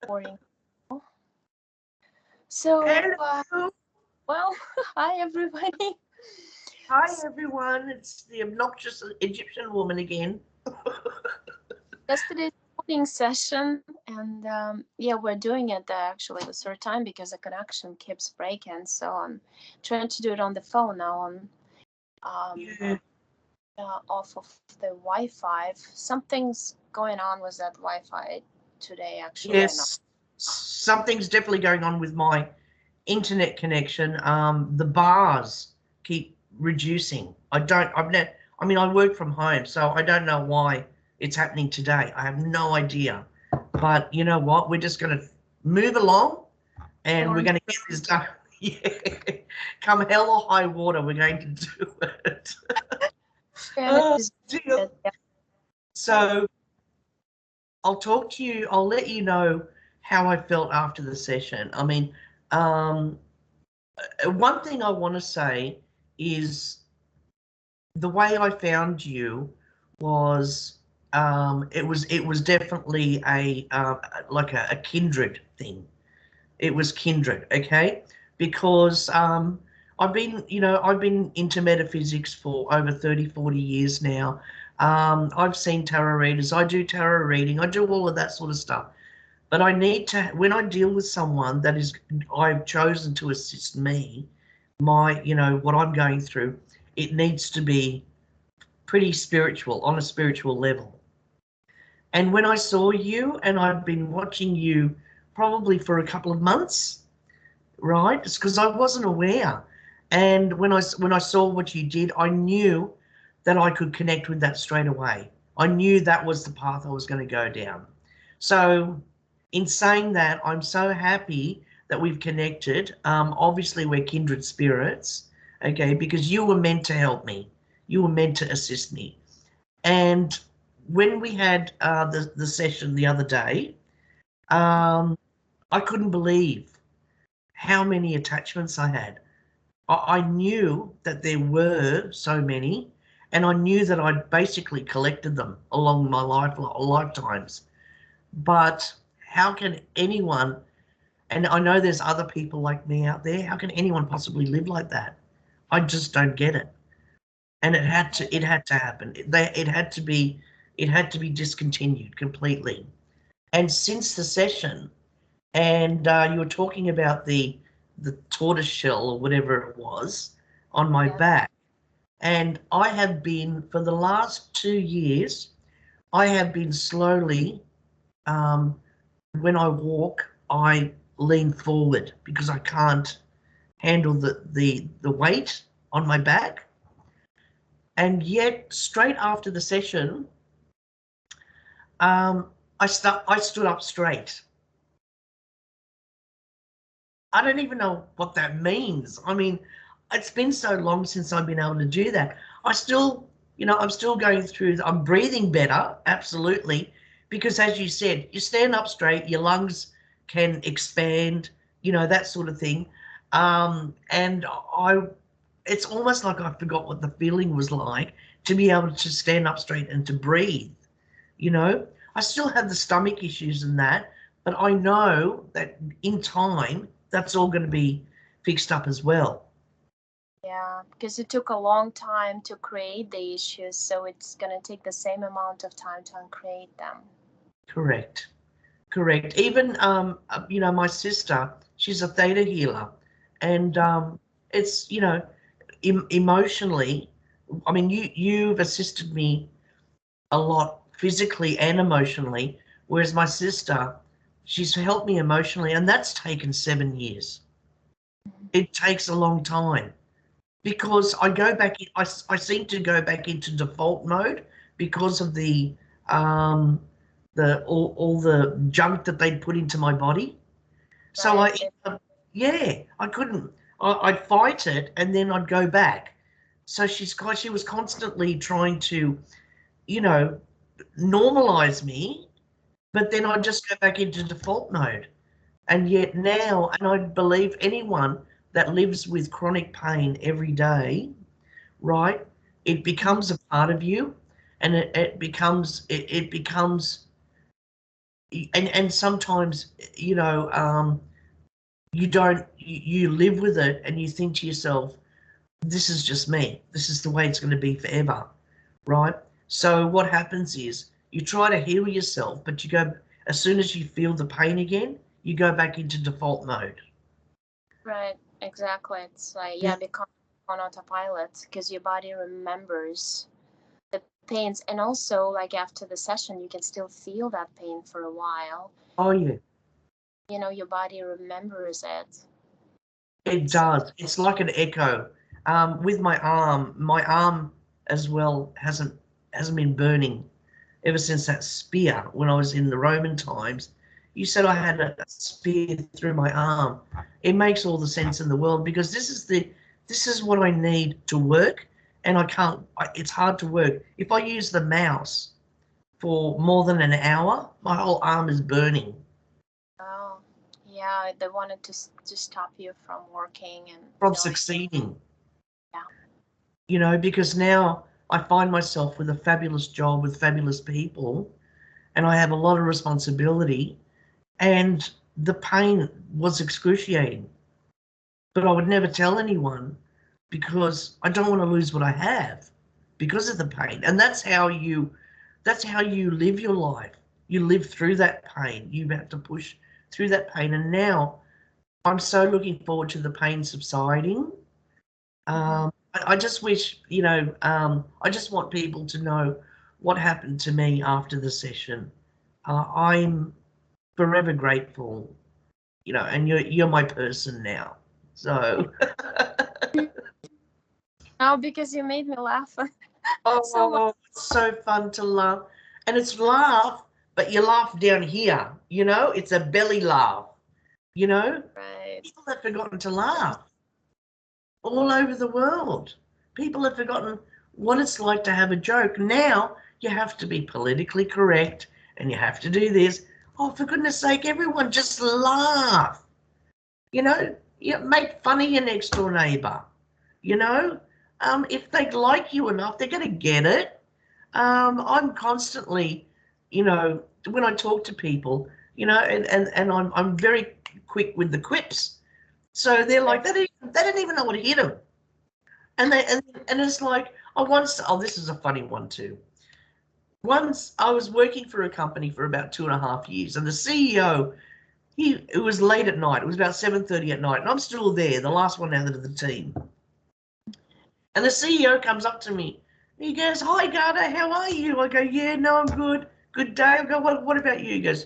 Recording. So, Hello. well, hi everybody. Hi, everyone. It's the obnoxious Egyptian woman again. Yesterday's coding session, and yeah, we're doing it actually the third time because the connection keeps breaking. So I'm trying to do it on the phone now on um, Yeah. off of the Wi-Fi. Something's going on with that Wi-Fi today. Actually, I know. Yes, something's definitely going on with my internet connection. The bars keep reducing. I mean, I work from home, so I don't know why it's happening today. I have no idea. But you know what? We're just going to move along and we're Someone, going to get this done. Yeah. Come hell or high water, we're going to do it. and Oh, it's dear. yeah. So So I'll talk to you. I'll let you know how I felt after the session. I mean, um, one thing I want to say is the way I found you was it was definitely a like a kindred thing. It was kindred, okay? Because I've been into metaphysics for over 30, 40 years now. I've seen tarot readers. I do tarot reading. I do all of that sort of stuff. But I need to, when I deal with someone that is, I've chosen to assist me, what I'm going through, it needs to be pretty spiritual, on a spiritual level. And when I saw you, and I've been watching you probably for a couple of months, right? It's because I wasn't aware. And when I saw what you did, I knew that I could connect with that straight away. I knew that was the path I was going to go down. So in saying that, I'm so happy that we've connected. Obviously, we're kindred spirits, okay, because you were meant to help me. You were meant to assist me. And when we had the session the other day, um, I couldn't believe how many attachments I had. I knew that there were so many, and I knew that I'd basically collected them along my lifetimes. But how can anyone, and I know there's other people like me out there, how can anyone possibly live like that? I just don't get it. And it had to happen. It had to be discontinued completely. And since the session, and you were talking about the tortoise shell or whatever it was on my yeah, back, and I have been for the last 2 years, I have been slowly, um, when I walk, I lean forward because I can't handle the weight on my back. And yet, straight after the session, um, I stood up straight. I don't even know what that means. I mean, it's been so long since I've been able to do that. I still, I'm still going through, I'm breathing better, absolutely, because as you said, you stand up straight, your lungs can expand, that sort of thing. And it's almost like I forgot what the feeling was like to be able to stand up straight and to breathe. you know. I still have the stomach issues and that, but I know that in time that's all going to be fixed up as well. yeah, because it took a long time to create the issues, so it's gonna take the same amount of time to uncreate them. Correct. Correct. Even my sister, she's a theta healer, and it's emotionally. I mean, you've assisted me a lot physically and emotionally, whereas my sister, she's helped me emotionally, and that's taken 7 years. It takes a long time because I go back in, I seem to go back into default mode because of um, all the junk that they'd put into my body. So Right. I, yeah, I couldn't. I'd fight it and then I'd go back. So she was constantly trying to, you know, normalize me, but then I'd just go back into default mode. And yet now, and I believe anyone that lives with chronic pain every day, right? It becomes a part of you, and it becomes and sometimes, you know, you live with it and you think to yourself, this is just me. This is the way it's going to be forever, right? So what happens is you try to heal yourself, but you go, as soon as you feel the pain again, you go back into default mode. Right, exactly. It's like, Yeah. become on autopilot because your body remembers the pains. And also, like after the session, you can still feel that pain for a while. Oh, yeah. You know, your body remembers it. It does. It's like an echo. With my arm as well hasn't been burning ever since that spear when I was in the Roman times. You said I had a spear through my arm. It makes all the sense in the world because this is what I need to work, and I can't. It's hard to work. If I use the mouse for more than an hour, my whole arm is burning. Oh, yeah, they wanted to stop you from working and From feeling. succeeding. Yeah. You know, because now I find myself with a fabulous job with fabulous people, and I have a lot of responsibility, and the pain was excruciating. But I would never tell anyone because I don't want to lose what I have because of the pain. And that's how you live your life. You live through that pain. You have to push through that pain. And now I'm so looking forward to the pain subsiding. I just wish, I just want people to know what happened to me after the session. I'm forever grateful, and you're my person now. So, Oh, because you made me laugh so much. oh, it's so fun to laugh. And it's laugh, but you laugh down here, it's a belly laugh, you know? Right. People have forgotten to laugh all over the world. People have forgotten what it's like to have a joke. Now you have to be politically correct and you have to do this. Oh, for goodness sake, everyone just laugh. You make fun of your next door neighbour. You know, if they like you enough, they're going to get it. I'm constantly, when I talk to people, and I'm very quick with the quips. So they're like, they didn't even know what hit them. And it's like, this is a funny one too. Once I was working for a company for about 2.5 years, and the CEO, it was late at night. It was about 7:30 at night, and I'm still there, the last one out of the team. And the CEO comes up to me. He goes, "Hi, Garda, how are you?" I go, "Yeah, no, I'm good. Good day." I go, "What about you?" He goes,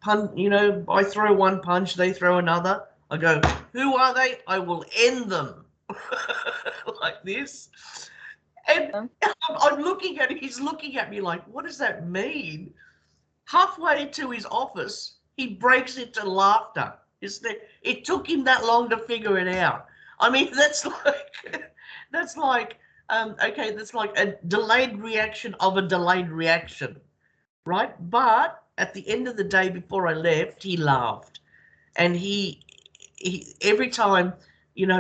I throw one punch, they throw another. I go, "Who are they? I will end them." Like this. And I'm looking at him, he's looking at me like, what does that mean? Halfway to his office, he breaks into laughter. It took him that long to figure it out. I mean, that's like a delayed reaction of a delayed reaction, right? But at the end of the day, before I left, he laughed, and he every time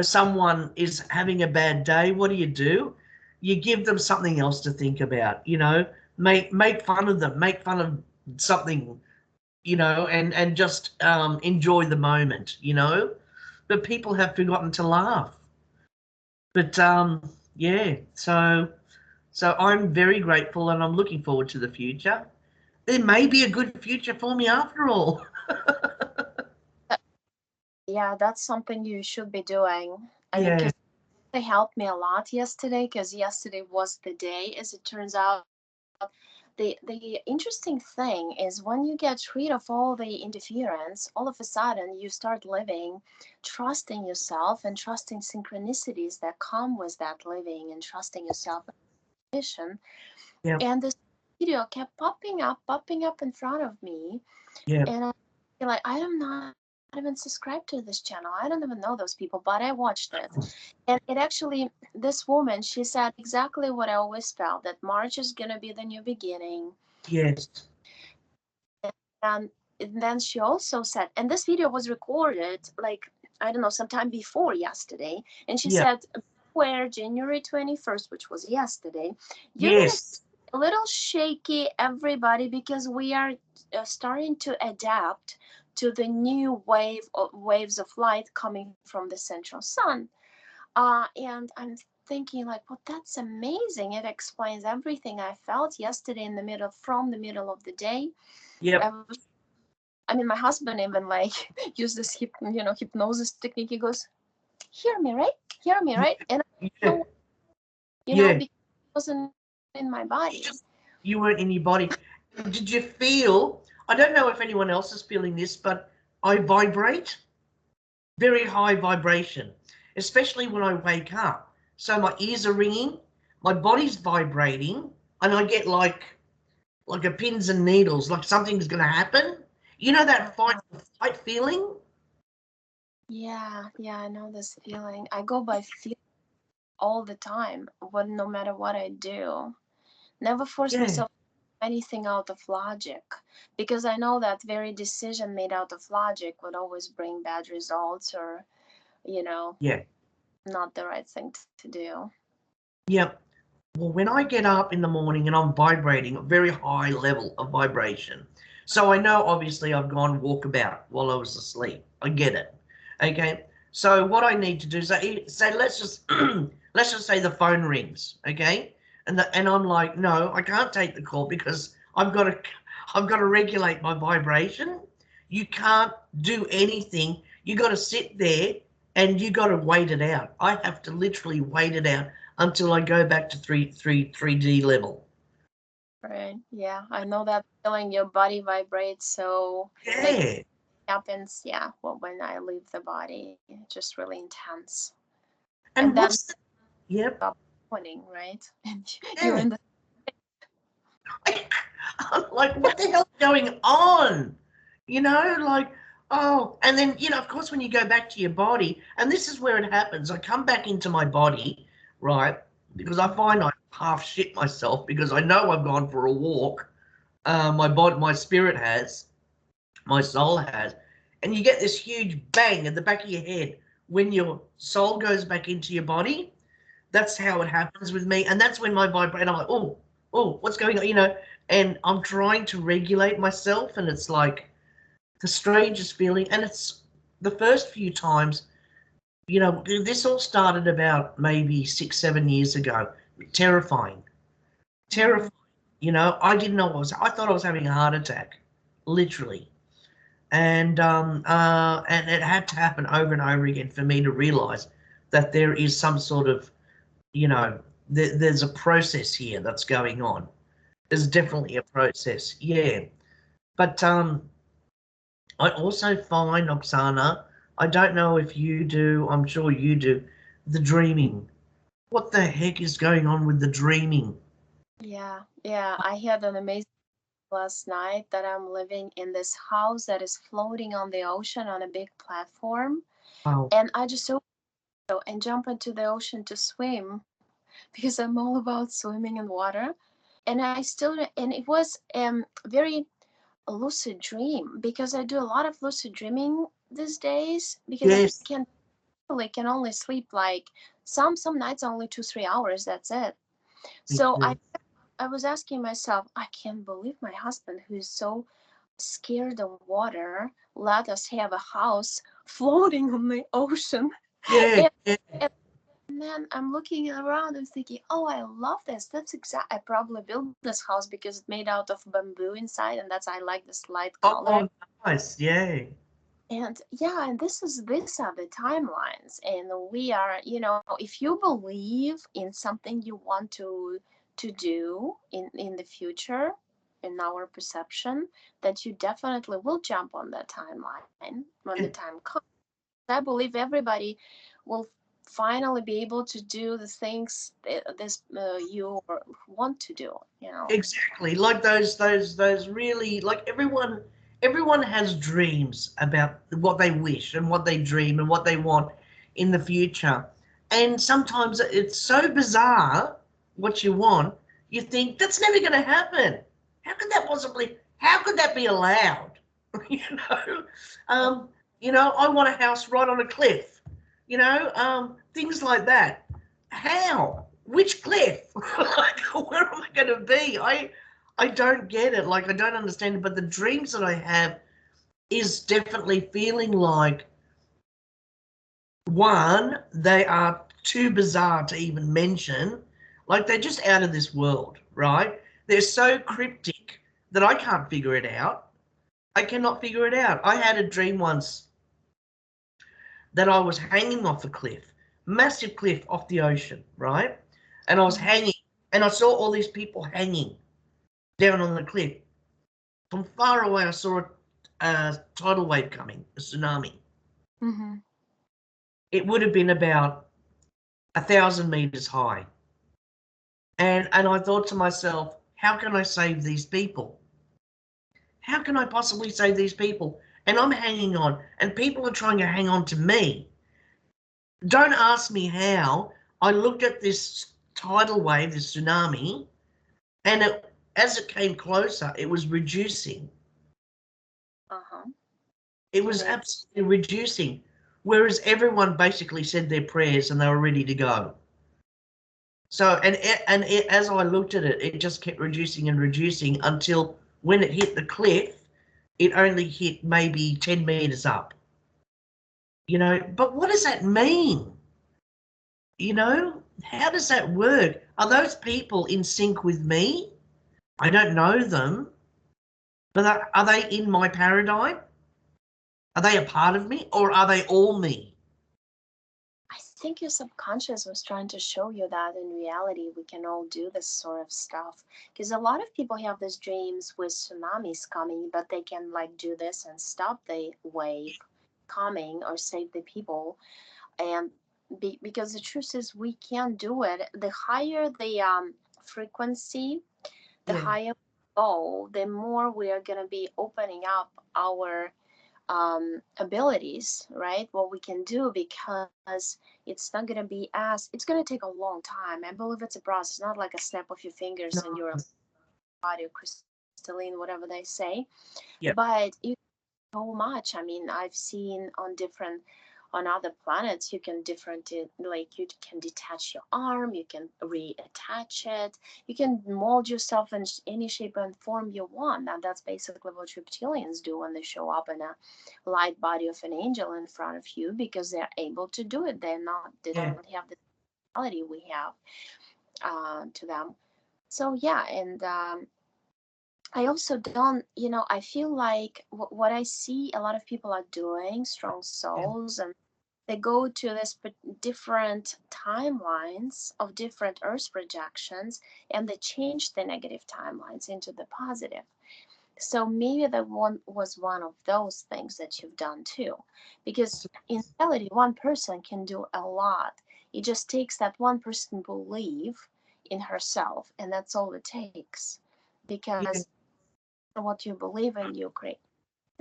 someone is having a bad day, what do? You give them something else to think about. Make fun of them, make fun of something, and just enjoy the moment. But people have forgotten to laugh. But yeah, so I'm very grateful, and I'm looking forward to the future. There may be a good future for me after all. Yeah, that's something you should be doing. And Yeah, because they helped me a lot yesterday, because yesterday was the day, as it turns out. The interesting thing is when you get rid of all the interference, all of a sudden you start living, trusting yourself and trusting synchronicities that come with that living and trusting yourself and mission. yeah, And this video kept popping up in front of me, yeah. and I feel like I am not even subscribed to this channel. I don't even know those people, but I watched it. And it actually, this woman, she said exactly what I always felt, that March is going to be the new beginning. Yes. And then she also said, and this video was recorded like, I don't know, sometime before yesterday. And she Yeah. said, where January 21st, which was yesterday, you're going to Yes. a little shaky, everybody, because we are starting to adapt to the new waves of light coming from the central sun. And I'm thinking like, well, that's amazing. It explains everything I felt yesterday from the middle of the day. Yep. I mean, my husband even like used this hypnosis technique. He goes, hear me, right? Hear me, right? And I Yeah. know, Yeah. because it wasn't in my body. You weren't in your body. Did you feel, I don't know if anyone else is feeling this, but I vibrate, very high vibration, especially when I wake up. So my ears are ringing, my body's vibrating, and I get like a pins and needles, like something's going to happen. You know that fight feeling? Yeah, I know this feeling. I go by feel all the time, no matter what I do. Never force Yeah. myself anything out of logic, because I know that very decision made out of logic would always bring bad results, or Yeah. not the right thing to do. Yep. Well, when I get up in the morning and I'm vibrating, a very high level of vibration. So I know obviously I've gone walkabout while I was asleep. I get it. Okay. So what I need to do is say let's just let's just say the phone rings, okay? And I'm like, no, I can't take the call because I've got to regulate my vibration. You can't do anything. You got to sit there and you got to wait it out. I have to literally wait it out until I go back to 3D level. Right. Yeah, I know that feeling. Your body vibrates, so like Yeah. happens. Yeah. Well, when I leave the body, it's just really intense, and And then yep. stop morning, right? And you're Yeah. in the I'm like, what the hell's going on? Like, oh, and then, of course, when you go back to your body, and this is where it happens, I come back into my body, right? Because I find I half shit myself because I know I've gone for a walk. My spirit has, my soul has, and you get this huge bang at the back of your head when your soul goes back into your body. That's how it happens with me, and that's when my vibrate. I'm like, oh, what's going on? And I'm trying to regulate myself, and it's like the strangest feeling. And it's the first few times, this all started about maybe 6, 7 years ago. Terrifying, terrifying. I didn't know I thought I was having a heart attack, literally. And it had to happen over and over again for me to realize that there is some sort of, there's a process here that's going on. There's definitely a process, yeah. But I also find, Oksana, I don't know if you do, I'm sure you do, the dreaming. What the heck is going on with the dreaming? Yeah, I had an amazing last night that I'm living in this house that is floating on the ocean on a big platform, Oh, and I just open it and jump into the ocean to swim because I'm all about swimming in water. And it was very lucid dream, because I do a lot of lucid dreaming these days, because I yes, can only sleep like some nights only 2-3 hours. That's it. me So too. I was asking myself, I can't believe my husband, who's so scared of water, let us have a house floating on the ocean. Yeah, and, yeah, and then I'm looking around and thinking, oh, I love this. That's I probably built this house because it's made out of bamboo inside, and I like this light color. oh, nice, yeah, And yeah, and these are the timelines, and we are, if you believe in something you want to do in the future, in our perception, that you definitely will jump on that timeline when the time comes. I believe everybody will finally be able to do the things you want to do. exactly. Like those really, like everyone has dreams about what they wish and what they dream and what they want in the future. And sometimes it's so bizarre what you want, you think that's never going to happen. How could that be allowed? you know, um, I want a house right on a cliff, things like that. How? which cliff? Like, where am I going to be? I don't get it. Like, I don't understand it. But the dreams that I have is definitely feeling like, one, they are too bizarre to even mention. Like, they're just out of this world, right? They're so cryptic that I can't figure it out. I cannot figure it out. I had a dream once that I was hanging off a cliff, massive cliff off the ocean, right? And I was hanging, and I saw all these people hanging down on the cliff. From far away, I saw a tidal wave coming, a tsunami. Mm-hmm. It would have been about 1,000 meters high. And I thought to myself, how can I save these people? How can I possibly save these people? And I'm hanging on, and people are trying to hang on to me. Don't ask me how. I looked at this tidal wave, this tsunami, and as it came closer, it was reducing. Uh-huh. It was Okay. absolutely reducing, whereas everyone basically said their prayers and they were ready to go. So, as I looked at it, it just kept reducing and reducing until when it hit the cliff, it only hit maybe 10 meters up. But what does that mean? How does that work? Are those people in sync with me? I don't know them, but are they in my paradigm? Are they a part of me, or are they all me? I think your subconscious was trying to show you that in reality we can all do this sort of stuff. Because a lot of people have these dreams with tsunamis coming, but they can like do this and stop the wave coming or save the people. And because the truth is we can't do it. The higher the frequency, the Yeah, higher we go, the more we are going to be opening up our abilities, right? What we can do, because it's not going to be as, it's going to take a long time. I believe it's a process, not like a snap of your fingers no, and your body crystalline, whatever they say. yeah, But you so much. I mean, I've seen on other planets, you can like you can detach your arm, you can reattach it, you can mold yourself in any shape and form you want. And that's basically what reptilians do when they show up in a light body of an angel in front of you, because they're able to do it. They yeah, don't have the quality we have to them. So yeah, and I also don't, I feel like what I see a lot of people are doing, strong yeah, souls, and they go to this different timelines of different Earth projections, and they change the negative timelines into the positive. So maybe that one was one of those things that you've done too. Because in reality, one person can do a lot. It just takes that one person believe in herself, and that's all it takes. yeah, Because what you believe in, you create.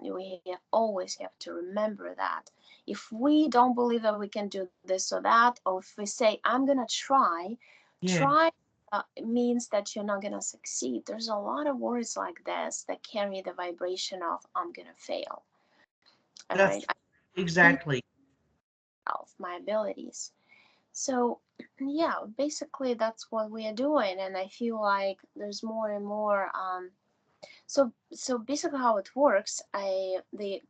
We always have to remember that. If we don't believe that we can do this or that, or if we say, I'm going to yeah. try means that you're not going to succeed. There's a lot of words like this that carry the vibration of, I'm going to fail. All right. That's I believe exactly. in my abilities. So, yeah, basically that's what we are doing. And I feel like there's more and more so basically how it works, the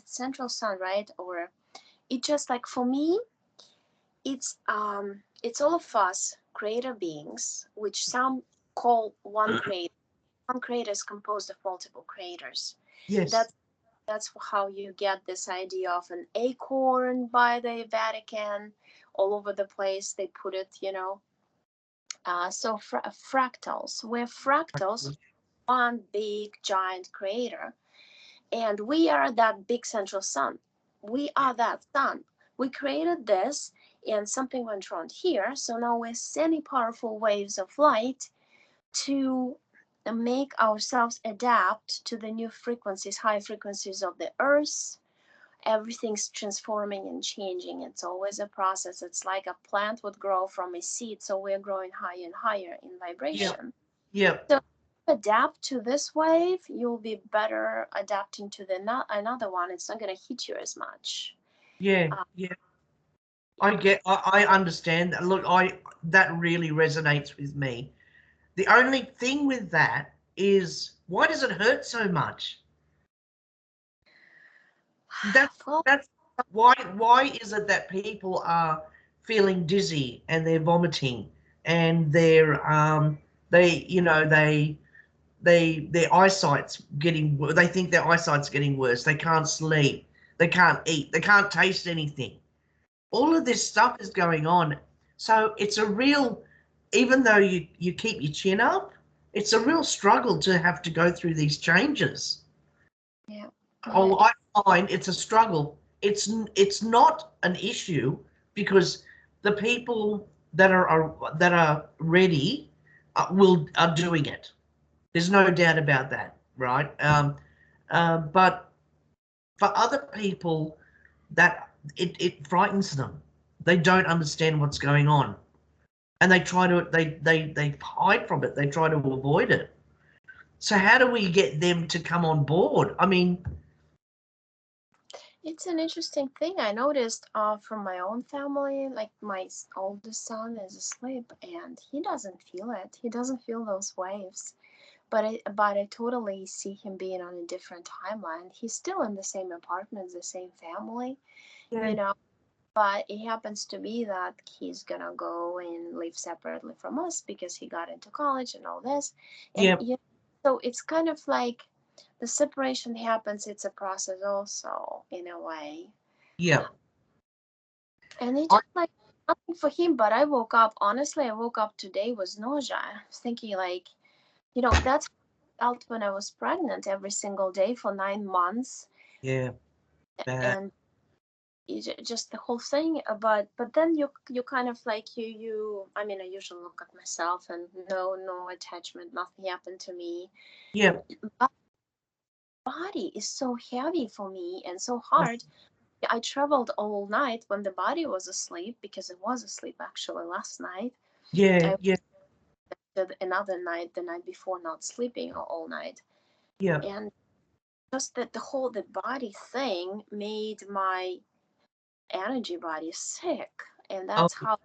central sun, right? Or it just like for me, it's all of us creator beings, which some call one creator. One creator is composed of multiple creators. Yes. That's how you get this idea of an acorn by the Vatican. All over the place they put it. So fractals, we're fractals, one big giant creator. And we are that big central sun. We are that sun. We created this, and something went wrong here. So now we're sending powerful waves of light to make ourselves adapt to the new frequencies, high frequencies of the earth. Everything's transforming and changing. It's always a process. It's like a plant would grow from a seed. So we're growing higher and higher in Yep. vibration. Yep. So adapt to this wave, you'll be better adapting to the another one. It's not going to hit you as much. Yeah. Uh, Yeah. I understand that. Look, that really resonates with me. The only thing with that is, why does it hurt so much? That's Well, that's why is it that people are feeling dizzy and they're vomiting and they you know their eyesight's getting, they think their eyesight's getting worse, they can't sleep, they can't eat, they can't taste anything. All of this stuff is going on. So it's a real, even though you keep your chin up, it's a real struggle to have to go through these changes. yeah, Oh, yeah, I find it's a struggle. It's not an issue because the people that are ready are doing it. There's no doubt about that, right? But for other people, that it frightens them. They don't understand what's going on, and they hide from it. They try to avoid it. So how do we get them to come on board? I mean, it's an interesting thing. I noticed from my own family, like my oldest son is asleep and he doesn't feel it. He doesn't feel those waves. But I totally see him being on a different timeline. He's still in the same apartment, the same family, yeah, you know. But it happens to be that he's gonna go and live separately from us because he got into college and all this. And yeah, so it's kind of like the separation happens, it's a process also in a way. yeah. And it I, just like nothing for him, but I woke up, honestly, I woke up today with nausea. I was thinking like, that's how I felt when I was pregnant every single day for 9 months. yeah, bad. And just the whole thing, but then you kind of like you I mean, I usually look at myself and no attachment, nothing happened to me. Yeah, But body is so heavy for me and so hard. I traveled all night when the body was asleep, because it was asleep actually last night. yeah, I yeah, did another night the night before not sleeping all night. yeah. And just that the body thing made my energy body sick. And Oh, that's how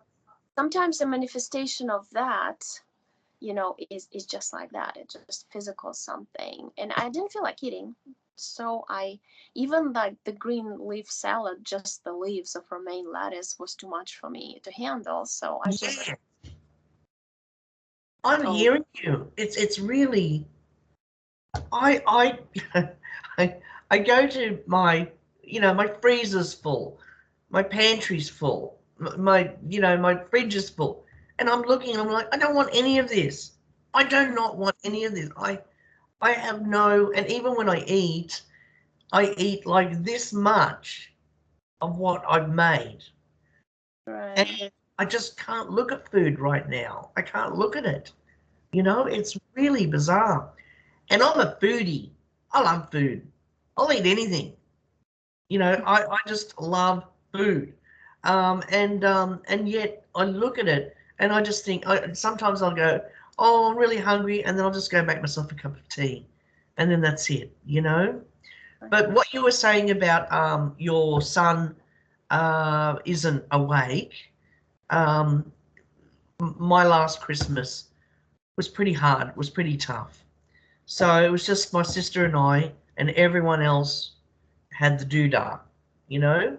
sometimes the manifestation of that, is just like that. It's just physical something. And I didn't feel like eating. So I even like the green leaf salad, just the leaves of romaine lettuce was too much for me to handle. So I just yeah. I'm told. hearing you. It's really. I I I go to my, my freezer's full, my pantry's full, my fridge is full, and I'm looking and I'm like, I don't want any of this. I do not want any of this. I have no, and even when I eat like this much of what I've made, and Right. I just can't look at food right now. I can't look at it. It's really bizarre. And I'm a foodie. I love food. I'll eat anything. I just love food. And yet I look at it and I just think, sometimes I'll go, oh, I'm really hungry, and then I'll just go make myself a cup of tea, and then that's it. But what you were saying about your son isn't awake. Um, my last Christmas was pretty hard, was pretty tough. So it was just my sister and I, and everyone else had the doodah, you know?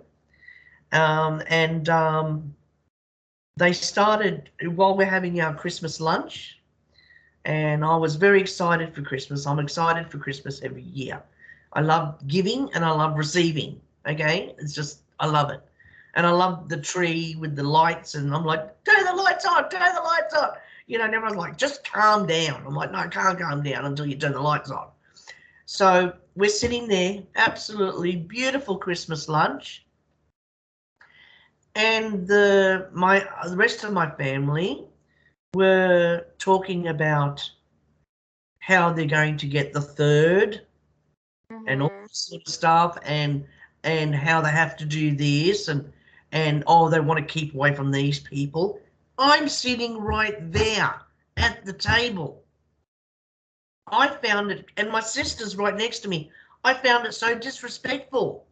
And they started while we're having our Christmas lunch, and I was very excited for Christmas. I'm excited for Christmas every year. I love giving and I love receiving. Okay, it's just, I love it, and I love the tree with the lights. And I'm like, turn the lights on, turn the lights on. And everyone's like, just calm down. I'm like, no, I can't calm down until you turn the lights on. So we're sitting there, absolutely beautiful Christmas lunch, and the rest of my family were talking about how they're going to get the third and all Mm-hmm. this sort of stuff, and how they have to do this, and oh, they want to keep away from these people. I'm sitting right there at the table. I found it, and my sister's right next to me. I found it so disrespectful.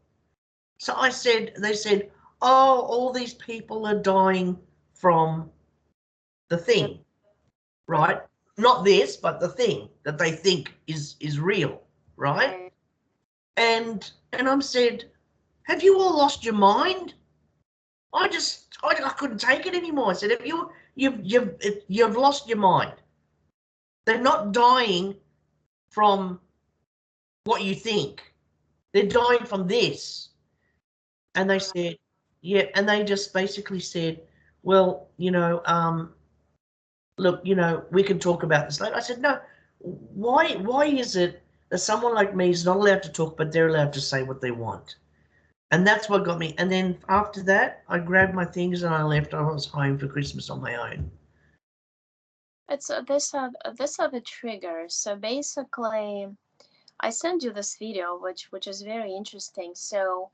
So they said, oh, all these people are dying from the Yep. thing, right? Not this, but the thing that they think is real, right? Right. And I'm said, have you all lost your mind? I couldn't take it anymore. I said, have you've lost your mind. They're not dying from what you think. They're dying from this. And they said, yeah, and they just basically said, well, look, we can talk about this later. I said, no, why is it that someone like me is not allowed to talk, but they're allowed to say what they want? And that's what got me. And then after that, I grabbed my things and I left. I was home for Christmas on my own. It's these are the triggers. So basically, I sent you this video, which is very interesting. So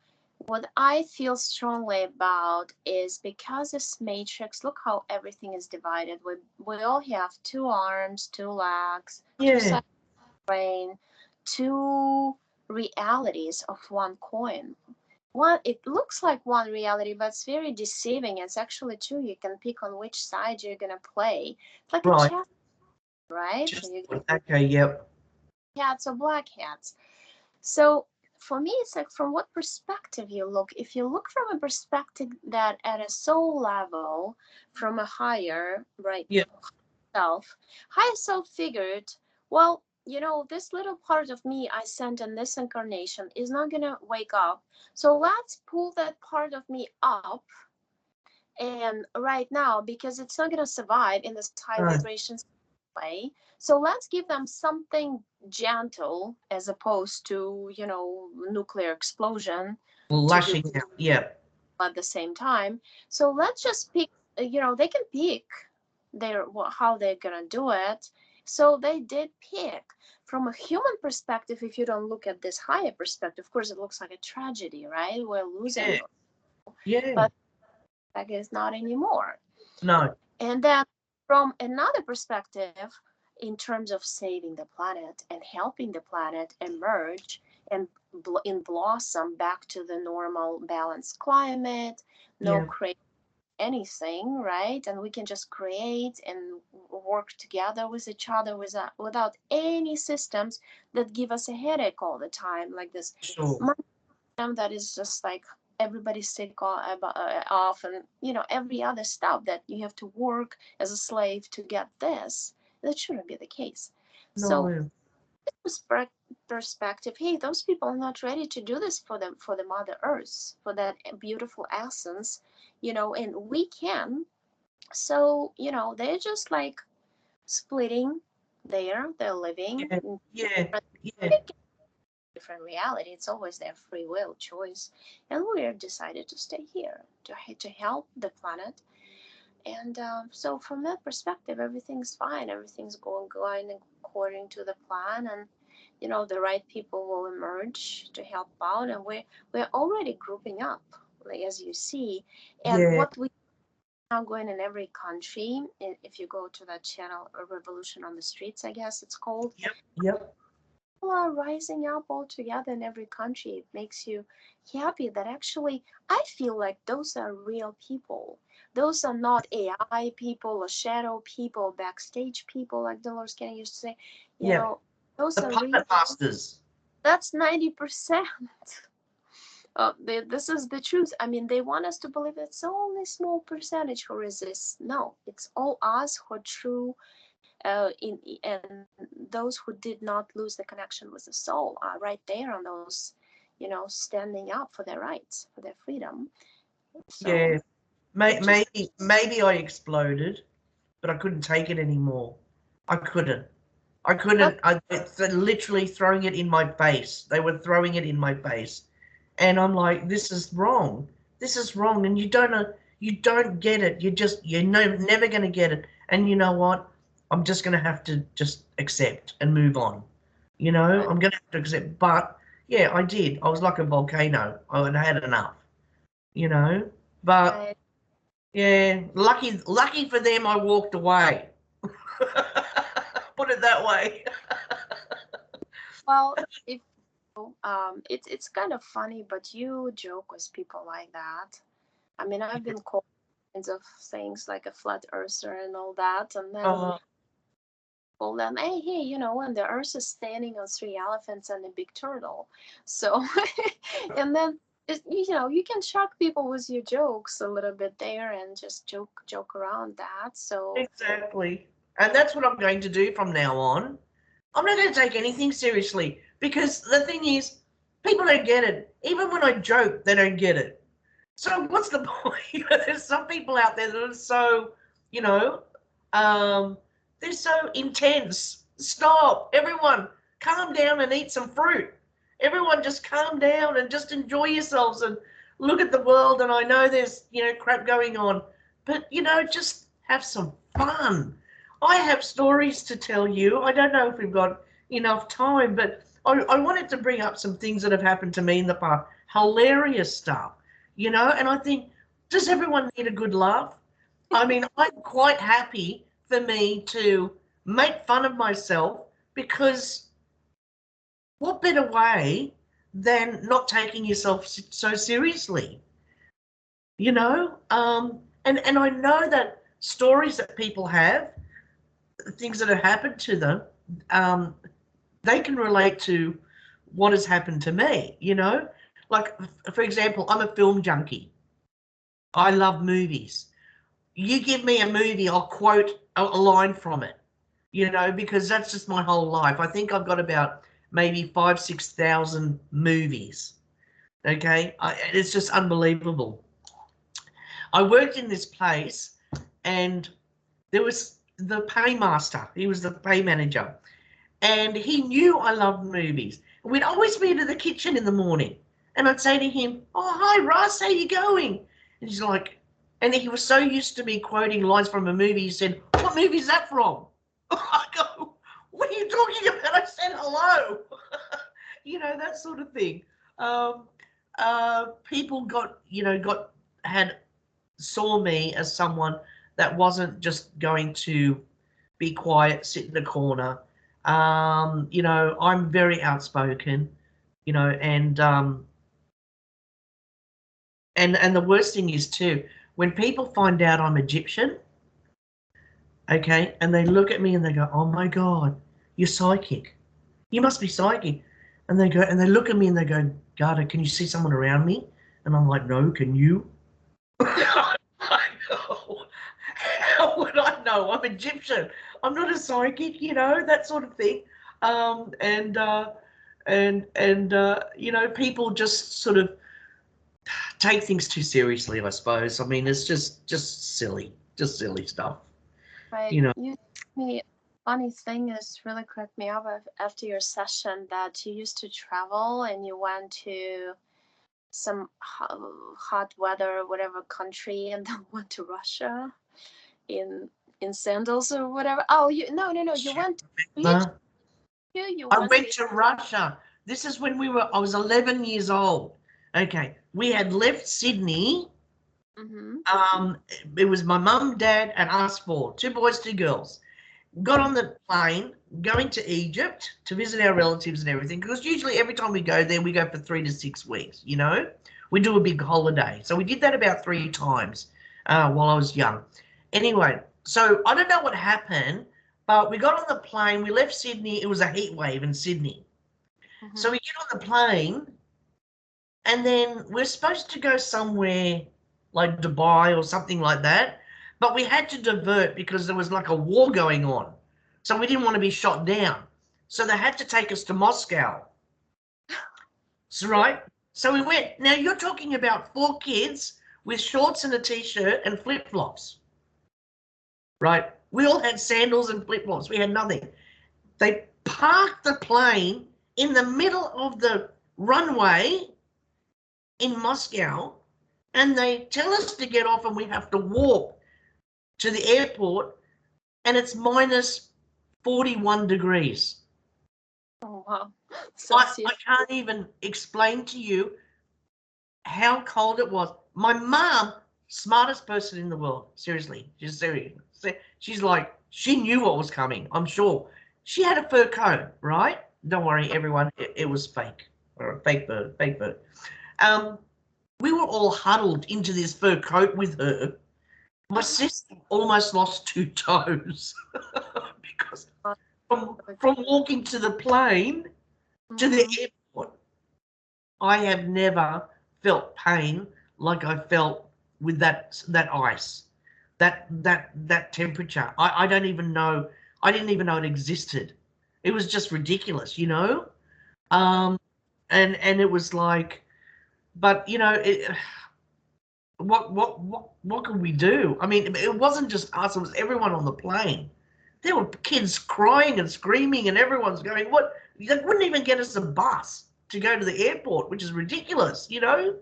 what I feel strongly about is because this matrix, look how everything is divided. We all have two arms, two legs, two Yeah, sides of the brain, two realities of one coin. One, it looks like one reality, but it's very deceiving. It's actually two. You can pick on which side you're gonna play. It's like a right. chess, right? So Just you okay, yep. get hats or black hats. So for me, it's like from what perspective you look. If you look from a perspective that at a soul level, from a higher, right, Yep. self, higher self figured, well, this little part of me I sent in this incarnation is not gonna wake up. So let's pull that part of me up and right now because it's not gonna survive in this high No, vibration way. So let's give them something gentle as opposed to, nuclear explosion to do lashing out. Yep. at the same time. So let's just pick, they can pick how they're gonna do it. So they did pick. From a human perspective, if you don't look at this higher perspective, of course, it looks like a tragedy, right? We're losing, Yeah. Yeah. but that is not anymore. No. And then from another perspective, in terms of saving the planet and helping the planet emerge and in blossom back to the normal balanced climate, no Yeah. create anything, right? And we can just create and work together with each other without any systems that give us a headache all the time, like this Sure. that is just like everybody's sick off and every other stuff that you have to work as a slave to get this. That shouldn't be the case. So No. perspective, hey, those people are not ready to do this for the mother earth, for that beautiful essence, and we can. So they're just like splitting there, they're living Yeah. in Yeah. Yeah. different reality. It's always their free will choice, and we have decided to stay here to help the planet. And so, from that perspective, everything's fine. Everything's going according to the plan, and the right people will emerge to help out. And we're already grouping up, like as you see, and Yeah. what we now going in every country. If you go to that channel, a Revolution on the Streets, I guess it's called, Yep. Yep. people are rising up all together in every country. It makes you happy that actually I feel like those are real people. Those are not AI people or shadow people, backstage people, like Dolores Cannon used to say. You Yep. know, those The are real. puppet masters. That's 90%. This is the truth. I mean, they want us to believe it's only a small percentage who resists. No, it's all us who are true, and those who did not lose the connection with the soul are right there on those, standing up for their rights, for their freedom. So Yeah. it just, Maybe I exploded, but I couldn't take it anymore. I couldn't. I but couldn't. They're literally throwing it in my face. They were throwing it in my face, and I'm like, this is wrong. This is wrong, and you don't get it. Never going to get it. And you know what? I'm just going to have to just accept and move on. I'm going to have to accept. But yeah, I did. I was like a volcano. I had enough. You know, but I, yeah, lucky for them, I walked away. Put it that way. well, it's kind of funny, but you joke with people like that. I mean, I've been called kinds of things like a flat earther and all that, and then Uh, told them, hey, when the earth is standing on three elephants and a big turtle. So, and then, you can shock people with your jokes a little bit there and just joke around that. So, exactly. And that's what I'm going to do from now on. I'm not going to take anything seriously because the thing is, people don't get it. Even when I joke, they don't get it. So what's the point? There's some people out there that are so, you know, um, they're so intense. Stop, everyone, calm down and eat some fruit. Everyone, just calm down and just enjoy yourselves and look at the world. And I know there's, crap going on, but just have some fun. I have stories to tell you. I don't know if we've got enough time, but I wanted to bring up some things that have happened to me in the past. Hilarious stuff, and I think, does everyone need a good laugh? I mean, I'm quite happy for me to make fun of myself because what better way than not taking yourself so seriously, and I know that stories that people have, things that have happened to them, um, they can relate to what has happened to me, like, for example, I'm a film junkie. I love movies. You give me a movie, I'll quote a line from it, because that's just my whole life. I think I've got about maybe 6,000 movies. Okay. It's just unbelievable. I worked in this place and there was the paymaster. He was the pay manager and he knew I loved movies. We'd always meet in the kitchen in the morning and I'd say to him, "Oh, hi, Russ, how you going?" And he's like, and he was so used to me quoting lines from a movie, he said, "What movie is that from?" I go, "What are you talking about?" I said, "Hello." That sort of thing. Um, People saw me as someone that wasn't just going to be quiet, sit in the corner. I'm very outspoken, and the worst thing is too, when people find out I'm Egyptian, okay, and they look at me and they go, "Oh my God, you're psychic. You must be psychic." And they go and they look at me and they go, "Garda, can you see someone around me?" And I'm like, "No, can you?" I know. How would I know? I'm Egyptian. I'm not a psychic, that sort of thing. And people just sort of take things too seriously, I suppose. I mean, it's just silly stuff, right, you know. you me funny thing is really cracked me up after your session that you used to travel and you went to some hot weather, whatever country, and then went to Russia in sandals or whatever. Oh, you no, you went. You I went went to. to Russia. This is when I was 11 years old. Okay. We had left Sydney. Mm-hmm. It was my mum, dad, and us four, two boys, two girls. Got on the plane, going to Egypt to visit our relatives and everything. Because usually every time we go there, we go for 3 to 6 weeks, We do a big holiday. So we did that about 3 times while I was young. Anyway, so I don't know what happened, but we got on the plane. We left Sydney. It was a heat wave in Sydney. So Mm-hmm. we get on the plane and then we're supposed to go somewhere like Dubai or something like that, but we had to divert because there was like a war going on. So we didn't want to be shot down. So they had to take us to Moscow. So, right? So we went. Now you're talking about 4 kids with shorts and a t-shirt and flip-flops, right? We all had sandals and flip-flops. We had nothing. They parked the plane in the middle of the runway in Moscow and they tell us to get off and we have to walk to the airport and it's minus 41 degrees. Oh wow, I Celsius. can't even explain to you how cold it was. My mom, smartest person in the world, seriously, she's serious. She's like, she knew what was coming, I'm sure. She had a fur coat, right? Don't worry, everyone, it was fake, or a fake bird. Um, We were all huddled into this fur coat with her. My sister almost lost 2 toes because from walking to the plane to the airport. I have never felt pain like I felt with that ice, that temperature. I don't even know. I didn't even know it existed. It was just ridiculous, you know. And it was like, but you know, what could we do? I mean, it wasn't just us; it was everyone on the plane. There were kids crying and screaming, and everyone's going, "What?" They wouldn't even get us a bus to go to the airport, which is ridiculous, you know.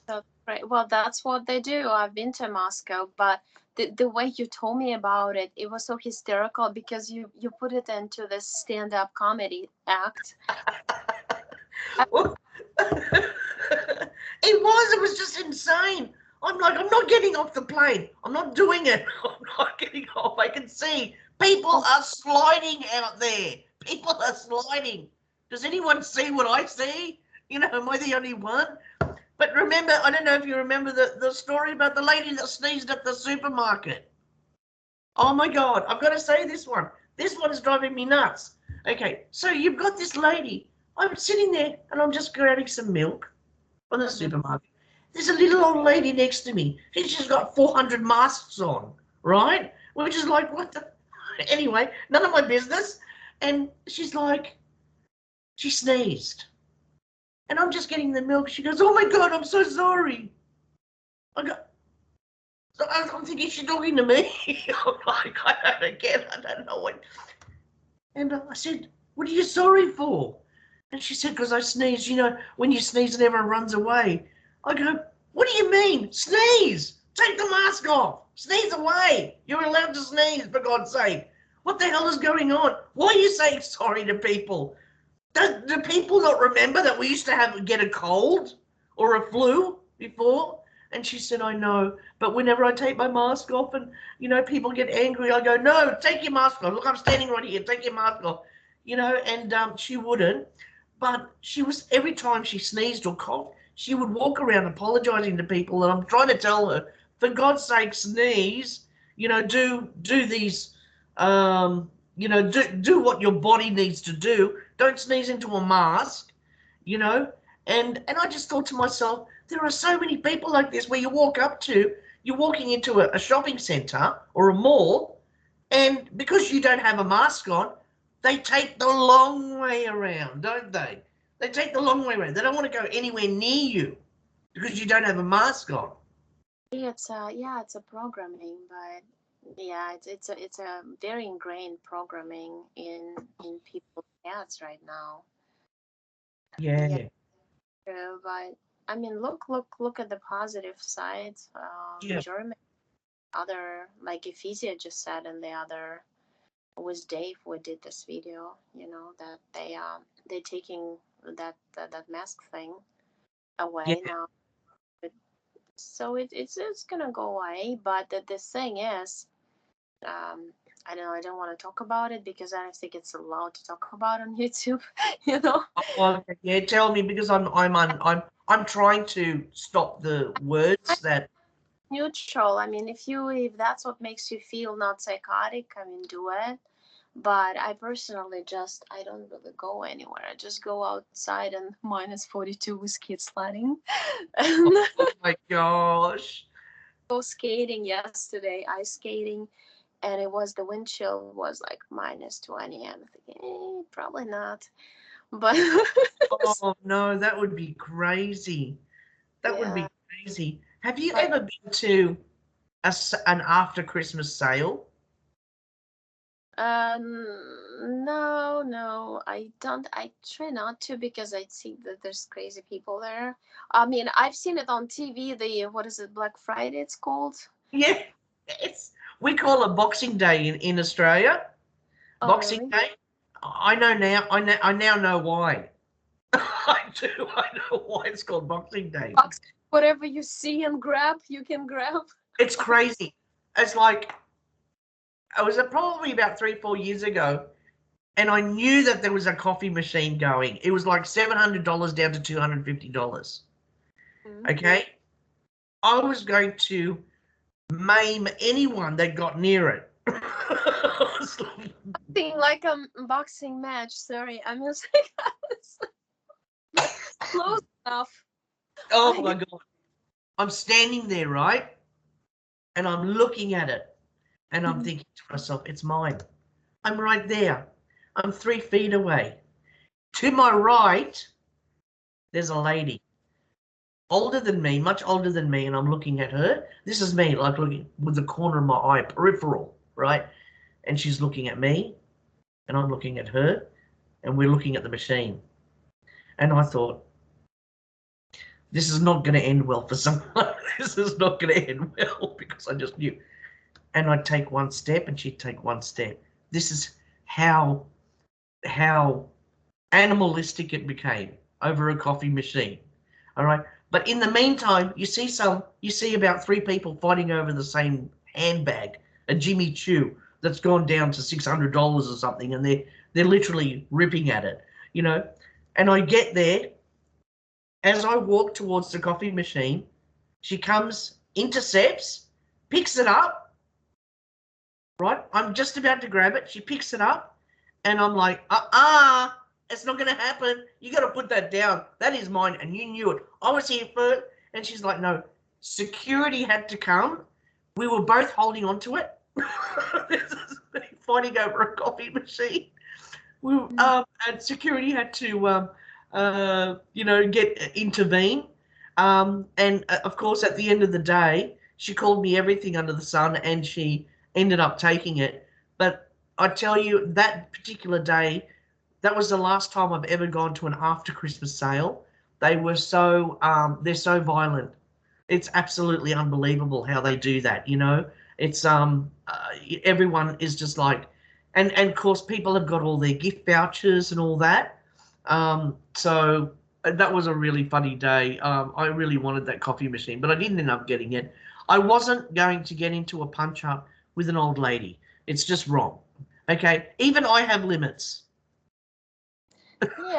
That's right. Well, that's what they do. I've been to Moscow, but the way you told me about it, it was so hysterical because you put it into this stand-up comedy act. Well, it was just insane. I'm like, I'm not getting off the plane. I'm not doing it. I'm not getting off. I can see people are sliding out there. People are sliding. Does anyone see what I see? You know, am I the only one? But remember, I don't know if you remember the story about the lady that sneezed at the supermarket. Oh my God, I've got to say this one. This one is driving me nuts. Okay, so you've got this lady. I'm sitting there and I'm just grabbing some milk from the supermarket. There's a little old lady next to me. She's got 400 masks on, right? Which is like, what the? Anyway, none of my business. And she's like, she sneezed. And I'm just getting the milk. She goes, oh my God, I'm so sorry. I go, so I'm thinking she's talking to me. I'm like, I don't know what. And I said, what are you sorry for? And she said, because I sneezed. You know, when you sneeze and everyone runs away. I go, what do you mean? Sneeze. Take the mask off. Sneeze away. You're allowed to sneeze, for God's sake. What the hell is going on? Why are you saying sorry to people? Do people not remember that we used to get a cold or a flu before? And she said, I know, but whenever I take my mask off and, you know, people get angry, I go, no, take your mask off. Look, I'm standing right here. Take your mask off. You know, and she wouldn't. But she was, every time she sneezed or coughed, she would walk around apologizing to people. And I'm trying to tell her, for God's sake, sneeze, you know, do these, you know, do what your body needs to do. Don't sneeze into a mask, you know. And I just thought to myself, there are so many people like this where you walk up to, you're walking into a shopping center or a mall, and because you don't have a mask on, they take the long way around, don't they? They take the long way around. They don't want to go anywhere near you because you don't have a mask on. It's a programming, but yeah, it's a very ingrained programming in people's heads right now. Yeah, Yeah. true, but I mean, look at the positive side. Yeah. Germany, other like Ephesia just said, and the other was Dave who did this video. You know that they taking that mask thing Yeah. away now. So it's gonna go away, but the thing is, um, I don't know. I don't want to talk about it because I don't think it's allowed to talk about on YouTube. You know. Oh, okay. Yeah. Tell me, because I'm trying to stop the words that. Neutral. I mean, if that's what makes you feel not psychotic, I mean, do it. But I personally just I don't really go anywhere. I just go outside and minus 42 with kids sledding, and Oh my gosh. go skating yesterday, ice skating, and it was the wind chill was like minus 20. I'm thinking, probably not, but Oh no, that would be crazy. That would yeah. be crazy. Have you But ever been to an after Christmas sale? no, I don't. I try not to because I see that there's crazy people there. I mean, I've seen it on TV. The what is it, Black Friday? It's called. Yeah, it's we call it Boxing Day in Australia. Oh, Boxing really? Day. I know now. I now know why. I do. I know why it's called Boxing Day. Box. Whatever you see and grab, you can grab. It's crazy. It's like it was probably about 3 4 years ago, and I knew that there was a coffee machine going. It was like $700 down to $250. Okay, I was going to maim anyone that got near it. Thing like a boxing match. Sorry, I'm just like close enough. Oh my God. I'm standing there, right? And I'm looking at it and I'm thinking to myself, it's mine. I'm right there. I'm 3 feet away. To my right, there's a lady older than me, much older than me, and I'm looking at her. This is me, like looking with the corner of my eye, peripheral, right? And she's looking at me, and I'm looking at her, and we're looking at the machine. And I thought, this is not going to end well for someone. This is not going to end well, because I just knew. And I'd take one step, and she'd take one step. This is how animalistic it became over a coffee machine. All right. But in the meantime, you see about 3 people fighting over the same handbag, a Jimmy Choo that's gone down to $600 or something, and they're literally ripping at it, you know. And I get there, as I walk towards the coffee machine, she comes, intercepts, picks it up, right? I'm just about to grab it. She picks it up, and I'm like, it's not going to happen. You got to put that down. That is mine, and you knew it. I was here first. And she's like, no, security had to come. We were both holding on to it. This is fighting over a coffee machine. And security had to, intervene. And of course, at the end of the day, she called me everything under the sun, and she ended up taking it. But I tell you, that particular day, that was the last time I've ever gone to an after Christmas sale. They were they're so violent. It's absolutely unbelievable how they do that. It's everyone is just like, and of course people have got all their gift vouchers and all that. So that was a really funny day. I really wanted that coffee machine, but I didn't end up getting it. I wasn't going to get into a punch up with an old lady. It's just wrong. Okay, even I have limits. Yeah,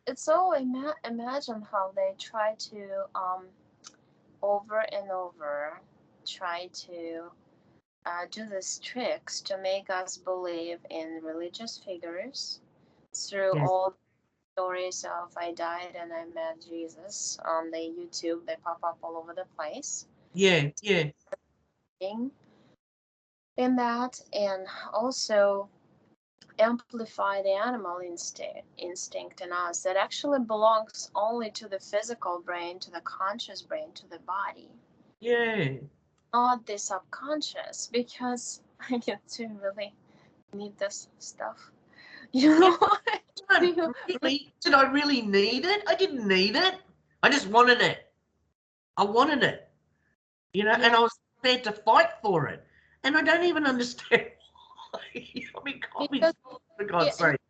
it's so imagine how they try to over and over try to do these tricks to make us believe in religious figures through Yes. all stories of I died and I met Jesus on the YouTube. They pop up all over the place. Yeah, yeah. In that, and also amplify the animal instinct in us that actually belongs only to the physical brain, to the conscious brain, to the body, Yeah. not the subconscious, because I get to really need this stuff. You Yeah. know, Did I really need it? I didn't need it. I just wanted it. I wanted it. And yeah, I was prepared to fight for it. And I don't even understand why. I mean, because for God's yeah, sake.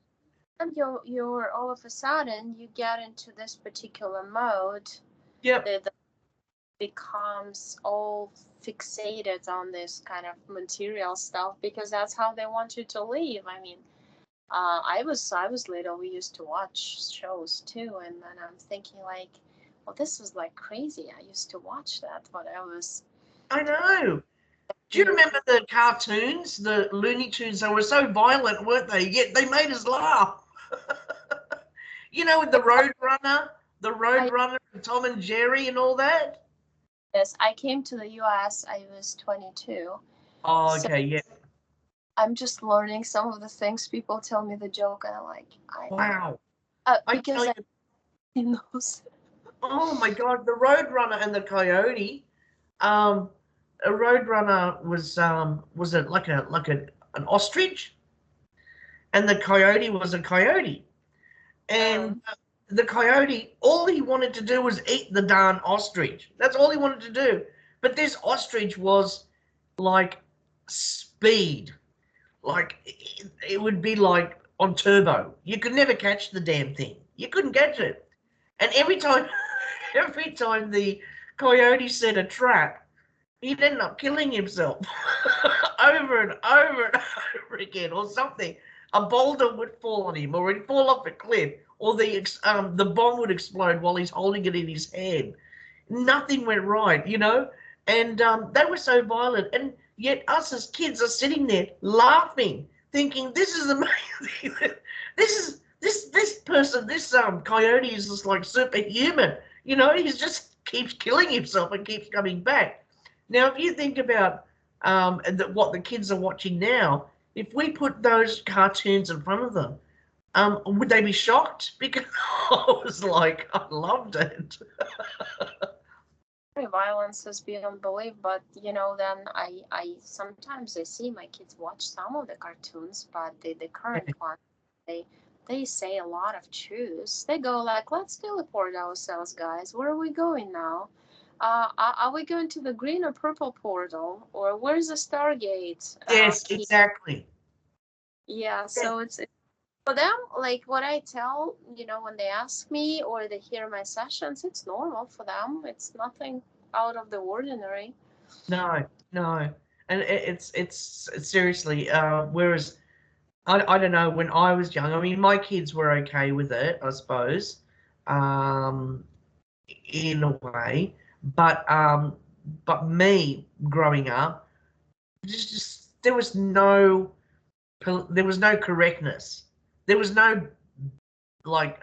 and you're all of a sudden you get into this particular mode Yep. that becomes all fixated on this kind of material stuff because that's how they want you to live. I mean, I was little. We used to watch shows too, and then I'm thinking like, well, this was like crazy. I used to watch that when I was. I know. Do you remember the cartoons, the Looney Tunes? They were so violent, weren't they? Yet they made us laugh. With the I Roadrunner, and Tom and Jerry, and all that. yes, I came to the U.S. I was 22, Oh, so okay, yeah. I'm just learning some of the things people tell me the joke, and I'm like, Wow. I tell because you, I knows. oh my God, the Roadrunner and the Coyote. A Roadrunner was it like an ostrich, and the Coyote was a coyote, and the Coyote, all he wanted to do was eat the darn ostrich. That's all he wanted to do. But this ostrich was like speed, like it would be like on turbo. You could never catch the damn thing. You couldn't catch it. And every time, every time the coyote set a trap, he'd end up killing himself over and over and over again, or something. A boulder would fall on him, or he'd fall off a cliff, or the bomb would explode while he's holding it in his hand. nothing went right, you know, and they were so violent, and yet us as kids are sitting there laughing, thinking this is amazing. this person, this coyote is just like superhuman, you know. He just keeps killing himself and keeps coming back. Now, if you think about what the kids are watching now, if we put those cartoons in front of them, would they be shocked? Because I was like, I loved it. Violence is beyond belief, but you know, then I sometimes I see my kids watch some of the cartoons, but the current one, they say a lot of truths. They go like, let's teleport ourselves, guys. Where are we going now? Are we going to the green or purple portal, or where's the Stargate? Yes, Key? exactly. Yeah, so it's for them, like what I tell, you know, when they ask me or they hear my sessions, it's normal for them. It's nothing out of the ordinary. No, no, and it's seriously. Whereas I don't know, when I was young, I mean, my kids were okay with it, I suppose, um, in a way, but me growing up, just there was no correctness. There was no like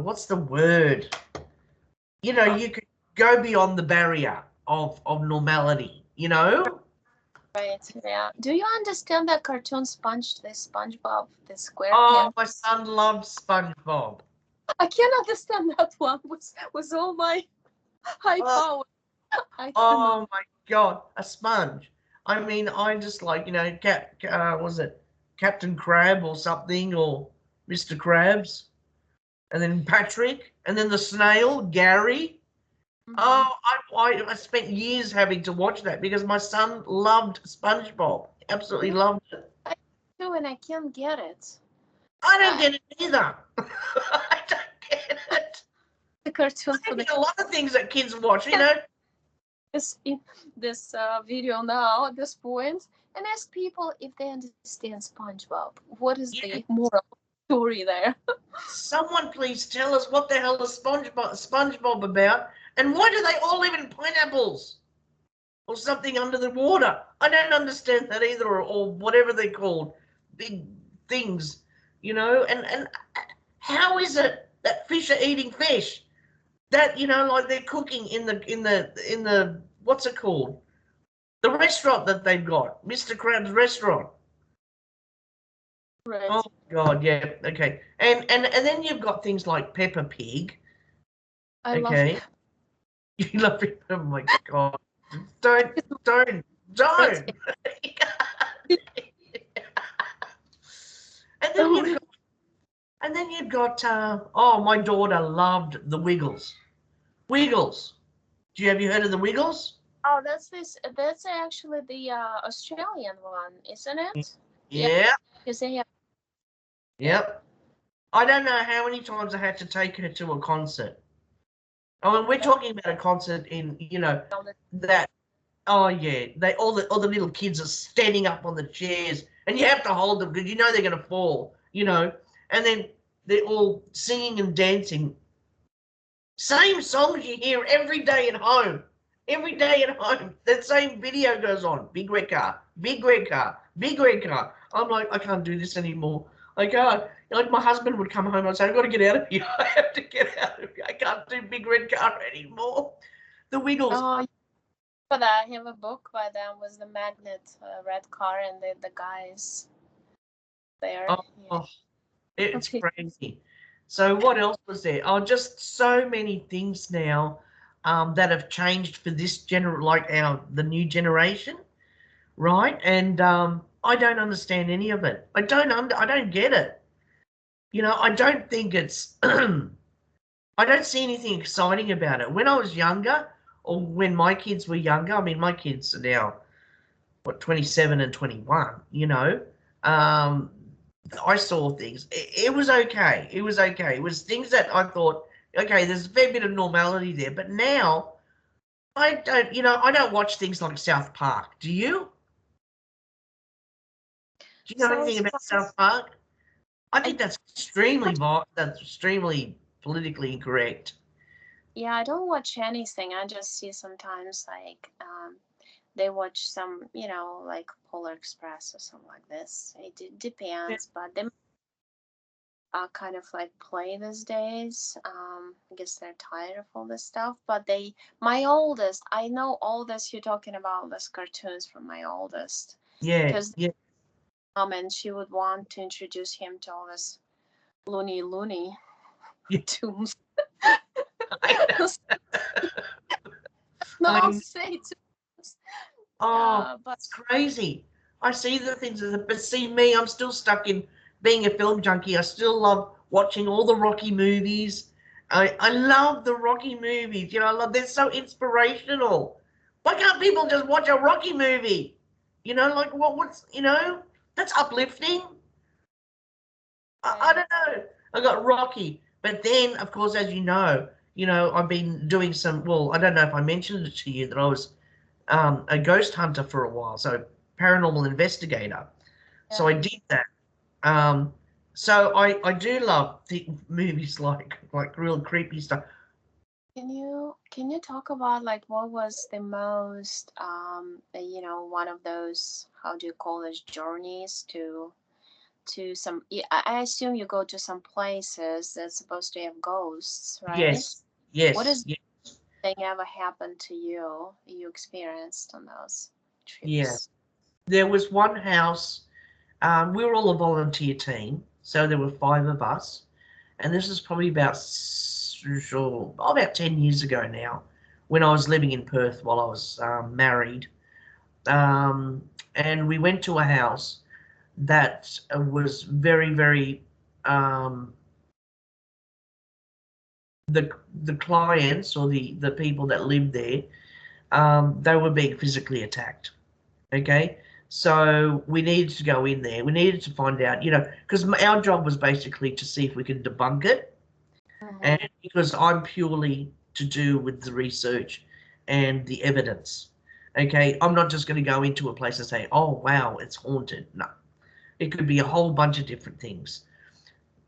what's the word? You know, you could go beyond the barrier of normality, you know? Right. Yeah. Do you understand that cartoon the SpongeBob, the Oh, SquarePants? my son loved SpongeBob. I can't understand that one with all my high Oh, power. I cannot. oh my God, a sponge. I mean, I just like, you know, was it Captain Crab or something, or Mr. Krabs, and then Patrick, and then the snail, Gary. Mm-hmm. Oh, I spent years having to watch that because my son loved SpongeBob. Absolutely Yeah, loved it. I do, and I can't get it. I don't Uh, get it either. I don't get it. the cartoon I for the get a lot of things that kids watch, you know. this in this video now at this point, and ask people if they understand SpongeBob. What is Yeah. the moral story there? Someone please tell us what the hell is SpongeBob about, and why do they all live in pineapples or something under the water? I don't understand that either, or whatever they're called, big things, you know. And how is it that fish are eating fish? That, you know, like they're cooking in the what's it called? The restaurant that they've got, Mr. Krabs' restaurant. Right. Oh God, yeah, okay. And then you've got things like Peppa Pig. I love Okay, you love it. Oh my God, don't, don't, it. don't. And then you've got, oh, my daughter loved the Wiggles. Wiggles. Have you heard of the Wiggles? Oh, that's this. That's actually the Australian one, isn't it? Yeah, Yeah, because they have. Yeah. yep. I don't know how many times I had to take her to a concert. I mean, we're talking about a concert in, you know, that. Oh yeah, all the little kids are standing up on the chairs, and you have to hold them because you know they're going to fall, you know. And then they're all singing and dancing. Same songs you hear every day at home. Every day at home, that same video goes on. Big red car, big red car, big red car. I'm like, I can't do this anymore. I can't. Like, my husband would come home and say, I've got to get out of here. I have to get out of here. I can't do big red car anymore. The Wiggles. Oh, but I have a book by them with the magnet red car and the guys there. Oh, Yeah. oh, it's Okay. crazy. So what else was there? Oh, just so many things now that have changed for this like the new generation, right? And I don't understand any of it. I don't get it. You know, I don't think it's I don't see anything exciting about it. When I was younger, or when my kids were younger, I mean, my kids are now what, 27 and 21, you know. Um, I saw things. It was okay. It was okay. It was things that I thought, okay, there's a fair bit of normality there. But now I don't, you know, I don't watch things like South Park. Do you? Do you know anything South about Park. South Park? I I think that's watch. extremely politically incorrect. Yeah, I don't watch anything. I just see sometimes like they watch some, like Polar Express or something like this. It depends, but they kind of like play these days. I guess they're tired of all this stuff. But my oldest, I know all this you're talking about, these cartoons from my oldest, Yeah, because yeah. and she would want to introduce him to all this loony Yeah. tunes. I No, I'll I say tunes. Oh, But it's crazy. I see the things, but see me, I'm still stuck in being a film junkie. I still love watching all the Rocky movies. I love the Rocky movies. You know, they're so inspirational. Why can't people just watch a Rocky movie? You know, like that's uplifting. I don't know. I got Rocky, but then, of course, as I've been doing some. Well, I don't know if I mentioned it to you that I was a ghost hunter for a while, so paranormal investigator. So I yeah. did that. Um, so I do love the movies like real creepy stuff. Can you talk about like what was the most one of those, how do you call this, journeys to some, I assume you go to some places that's supposed to have ghosts, right? Yes, What yes, is yeah, thing ever happened to you experienced on those yeah. trips? There was one house. We were all a volunteer team, so there were 5 of us, and this is probably about 10 years ago now, when I was living in Perth while I was married. Um, and we went to a house that was very, very um, the clients or the people that lived there, they were being physically attacked. Okay, so we needed to go in there. We needed to find out, because our job was basically to see if we could debunk it, and Mm-hmm. because I'm purely to do with the research and the evidence. Okay, I'm not just going to go into a place and say, "Oh wow, it's haunted." No, it could be a whole bunch of different things.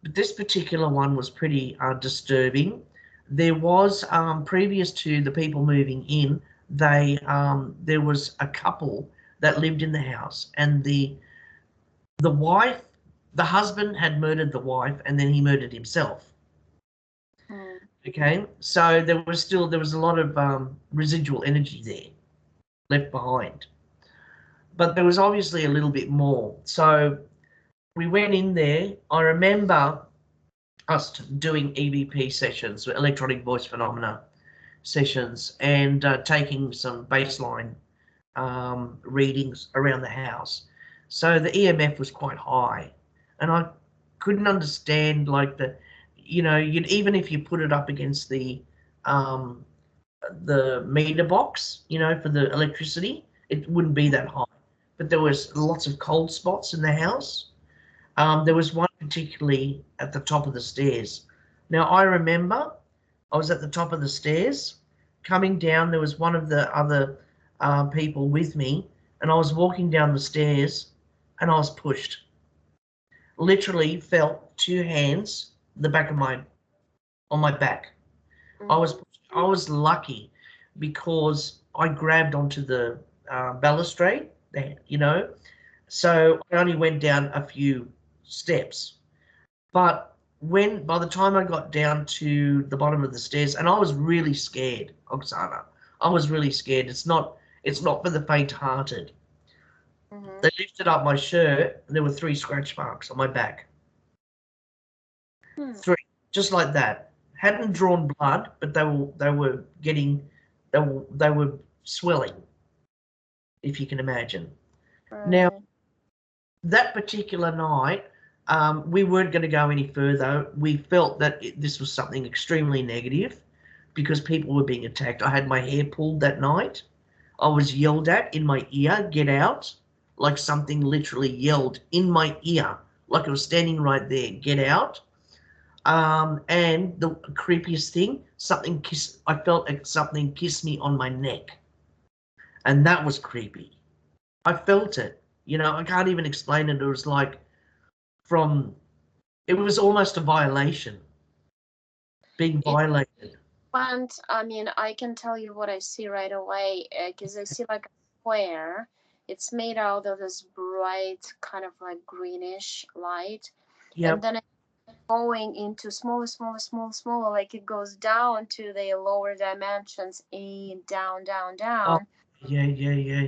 But this particular one was pretty disturbing. There was previous to the people moving in, there was a couple that lived in the house, and the wife, the husband had murdered the wife, and then he murdered himself. Mm. Okay, so there was a lot of residual energy there left behind, but there was obviously a little bit more. So we went in there. I remember us doing EVP sessions, electronic voice phenomena sessions, and taking some baseline readings around the house. So the EMF was quite high, and I couldn't understand like you'd even if you put it up against um, the meter box, for the electricity, it wouldn't be that high. But there was lots of cold spots in the house. There was one particularly at the top of the stairs. Now, I remember I was at the top of the stairs. Coming down, there was one of the other people with me, and I was walking down the stairs and I was pushed. Literally felt 2 hands the back of on my back. Mm-hmm. I was lucky because I grabbed onto the balustrade there, so I only went down a few steps. But by the time I got down to the bottom of the stairs, and I was really scared, Oksana, I was really scared. It's not for the faint-hearted. Mm-hmm. They lifted up my shirt, and there were 3 scratch marks on my back. Hmm. 3, just like that. Hadn't drawn blood, but they were swelling, if you can imagine. Now, Right. that particular night, we weren't going to go any further. We felt that this was something extremely negative because people were being attacked. I had my hair pulled that night. I was yelled at in my ear, "Get out," like something literally yelled in my ear, like it was standing right there, "Get out." And the creepiest thing, I felt like something kissed me on my neck, and that was creepy. I felt it. I can't even explain it. It was like from it was almost a violation, being It violated. But I mean, I can tell you what I see right away because I see like a square. It's made out of this bright kind of like greenish light, and Yep. then it's going into smaller, smaller, smaller, smaller. Like it goes down to the lower dimensions, and down, down, Oh, down. yeah, yeah, yeah.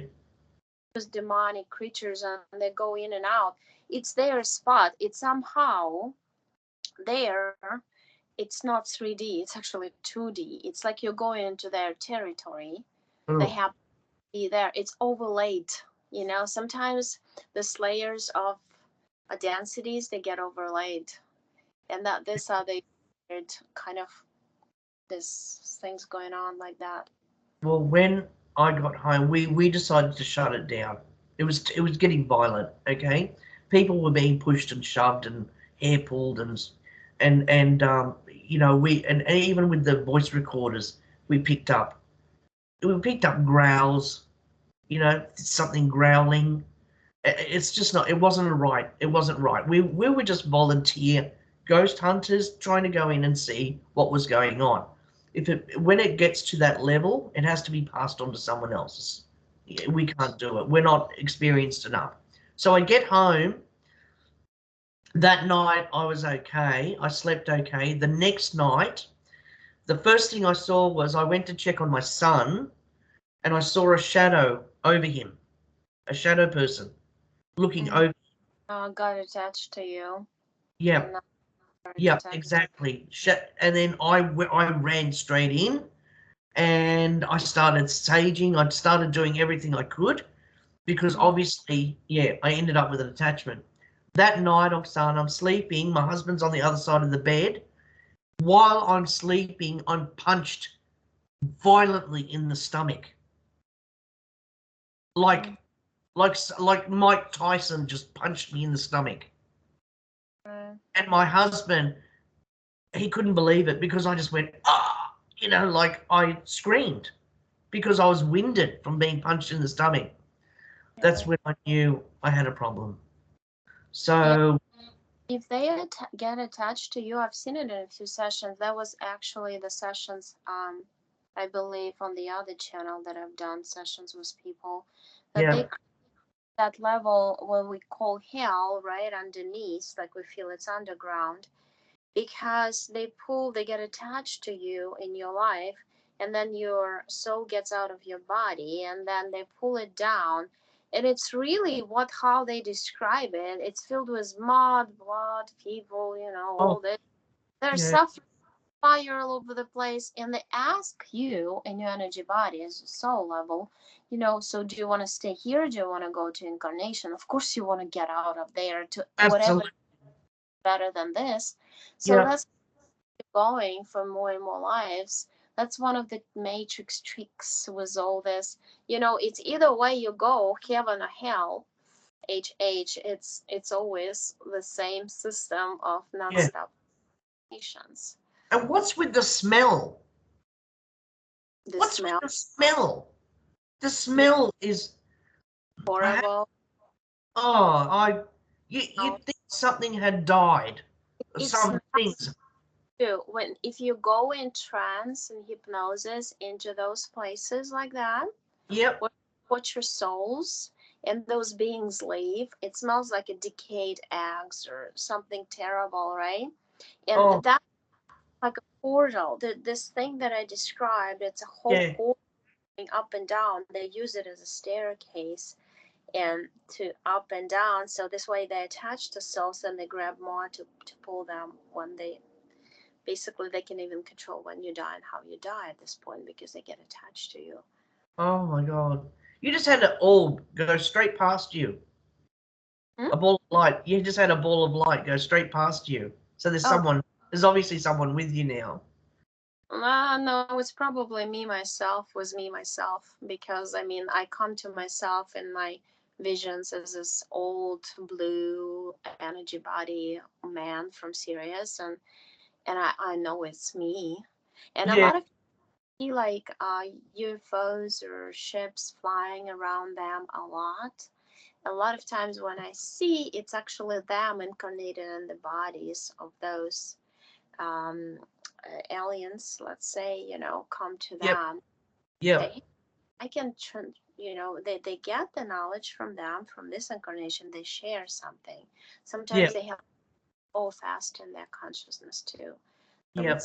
Those demonic creatures, and they go in and out. It's their spot. It's somehow there. It's not 3D. It's actually 2D. It's like you're going into their territory. They Oh, have to be there. It's overlaid. Sometimes the layers of densities they get overlaid, and that this how they kind of this things going on like that. well, when I got home, we decided to shut it down. It was getting violent. Okay, people were being pushed and shoved and hair pulled and and even with the voice recorders we picked up growls. Something growling. It's just not. It wasn't right. It wasn't right. We were just volunteer ghost hunters trying to go in and see what was going on. When it gets to that level, it has to be passed on to someone else. We can't do it. We're not experienced enough. So I get home that night. I was okay. I slept okay. The next night, the first thing I saw was I went to check on my son, and I saw a shadow over him, a shadow person looking Mm-hmm. over. Got attached to you, Yeah, and not yeah, attached. exactly. And then I ran straight in and I started saging. I started doing everything I could because Mm-hmm. obviously, yeah, I ended up with an attachment. That night, Oksana, I'm sleeping. My husband's on the other side of the bed. While I'm sleeping, I'm punched violently in the stomach, like like Mike Tyson just punched me in the stomach. Mm-hmm. And my husband, he couldn't believe it because I just went, ah, like I screamed because I was winded from being punched in the stomach. That's when I knew I had a problem. Yeah, So, if they get attached to you, I've seen it in a few sessions. That was actually the sessions, I believe, on the other channel that I've done sessions with people, that yeah, they that level what we call hell, right underneath, like we feel it's underground, because they get attached to you in your life, and then your soul gets out of your body, and then they pull it down, and it's really what how they describe it. It's filled with mud, blood, people, oh, all this. They're yeah, suffering fire all over the place, and they ask you in your energy body as a soul level, so do you want to stay here, do you want to go to incarnation? Of course you want to get out of there to whatever absolutely. better than this. So Yeah, that's going for more and more lives. That's one of the matrix tricks with all this. It's either way you go, heaven or hell. It's always the same system of yeah. non-stop nations. And what's with the smell? The What's with smell the smell? The is smell is, I, horrible. oh, you'd think something had died. It Some smells things. too. When if you go in trance and hypnosis into those places like that, Yep. where watch your souls and those beings leave, it smells like a decayed eggs or something terrible, right? And Oh, that's like a portal. This thing that I described, it's a whole yeah. portal going up and down. They use it as a staircase and to up and down. So this way they attach the souls and they grab more to pull them when they basically they can even control when you die and how you die at this point because they get attached to you. Oh my God. You just had an orb go straight past you. Hmm? A ball of light. You just had a ball of light go straight past you. So Oh, there's obviously someone with you now. no, it's probably me myself, because I mean, I come to myself in my visions as this old blue energy body man from Sirius, and I know it's me. And a Yeah, lot of see like UFOs or ships flying around them a lot. A lot of times when I see, it's actually them incarnated in the bodies of those um, aliens, let's say, come to Yep. them, say, Yep. "Hey, I can, they get the knowledge from them, from this incarnation, they share something. Sometimes Yep. they have all fast in their consciousness too. So Yep.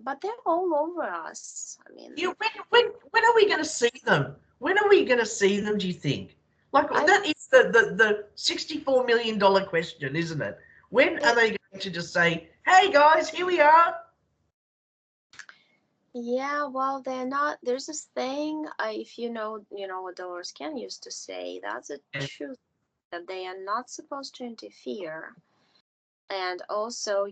but they're all over us. I mean, Yeah. When are we going to see them? When are we going to see them? Do you think? Like I that is the $64 million question, isn't it? When are they, they going to just say, "Hey guys, here we are"? yeah, well, they're not. There's this thing. If what Dolores Cannon used to say. That's a truth that they are not supposed to interfere. And also,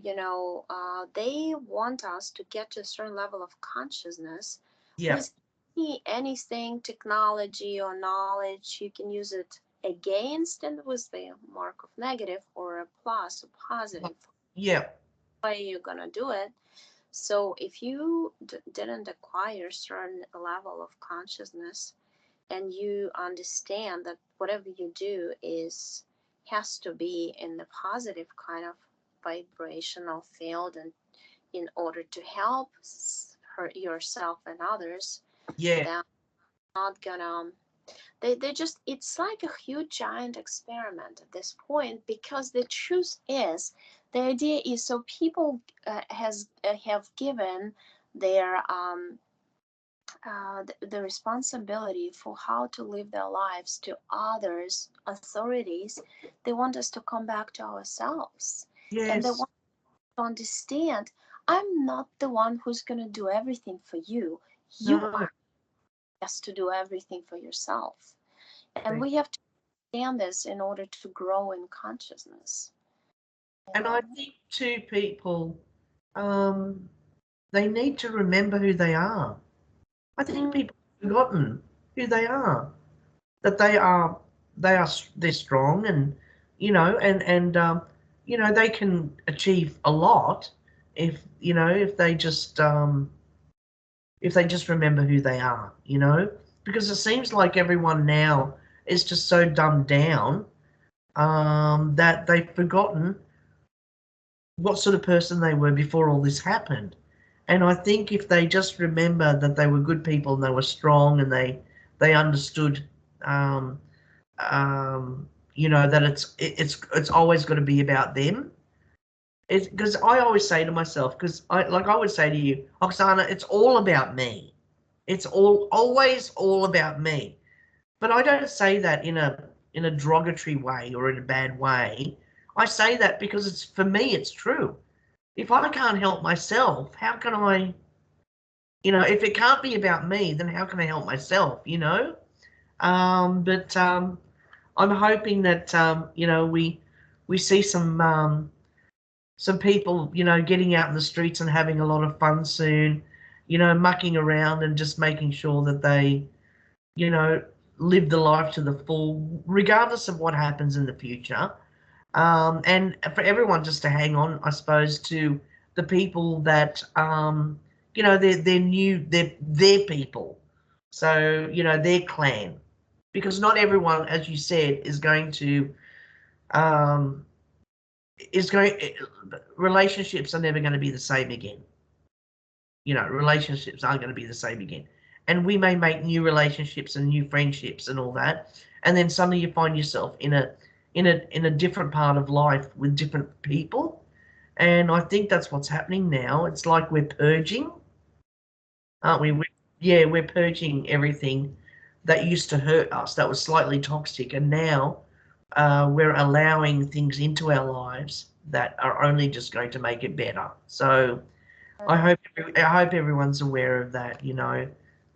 they want us to get to a certain level of consciousness Yeah. with anything, technology or knowledge. You can use it against and with the mark of negative or a plus, a positive. Yeah. Why you're gonna do it? So if you didn't acquire certain level of consciousness, and you understand that whatever you do is has to be in the positive kind of vibrational field, and in order to help hurt yourself and others, Yeah. that's not gonna they just, it's like a huge giant experiment at this point, because the truth is, the idea is, so people have given their the responsibility for how to live their lives to others, authorities. They want us to come back to ourselves, and they Yes. want to understand, I'm not the one who's going to do everything for you. You No. are asked to do everything for yourself. And we have to understand this in order to grow in consciousness. You And I know? think too, people, um, they need to remember who they are. I think Mm, people have forgotten who they are. That they're strong, and they can achieve a lot if they just remember who they are. Because it seems like everyone now is just so dumbed down, that they've forgotten what sort of person they were before all this happened. And I think if they just remember that they were good people and they were strong, and they understood, um, that it's always got to be about them. It's because I always say to myself, because I would say to you, Oksana, it's all about me. It's always all about me. But I don't say that in a derogatory way or in a bad way. I say that because it's, for me, it's true. If I can't help myself, how can I? If it can't be about me, then how can I help myself? But I'm hoping that we see some people getting out in the streets and having a lot of fun soon. Mucking around and just making sure that they you know live the life to the full, regardless of what happens in the future. And for everyone just to hang on, I suppose, to the people that they're new, they're people, so their clan, because not everyone, as you said, um, is going. Relationships are never going to be the same again. Relationships aren't going to be the same again, and we may make new relationships and new friendships and all that, and then suddenly you find yourself in a different part of life with different people. And I think that's what's happening now. It's like we're purging, aren't we? Yeah, we're purging everything that used to hurt us, that was slightly toxic, and now we're allowing things into our lives that are only just going to make it better. So I hope everyone's aware of that.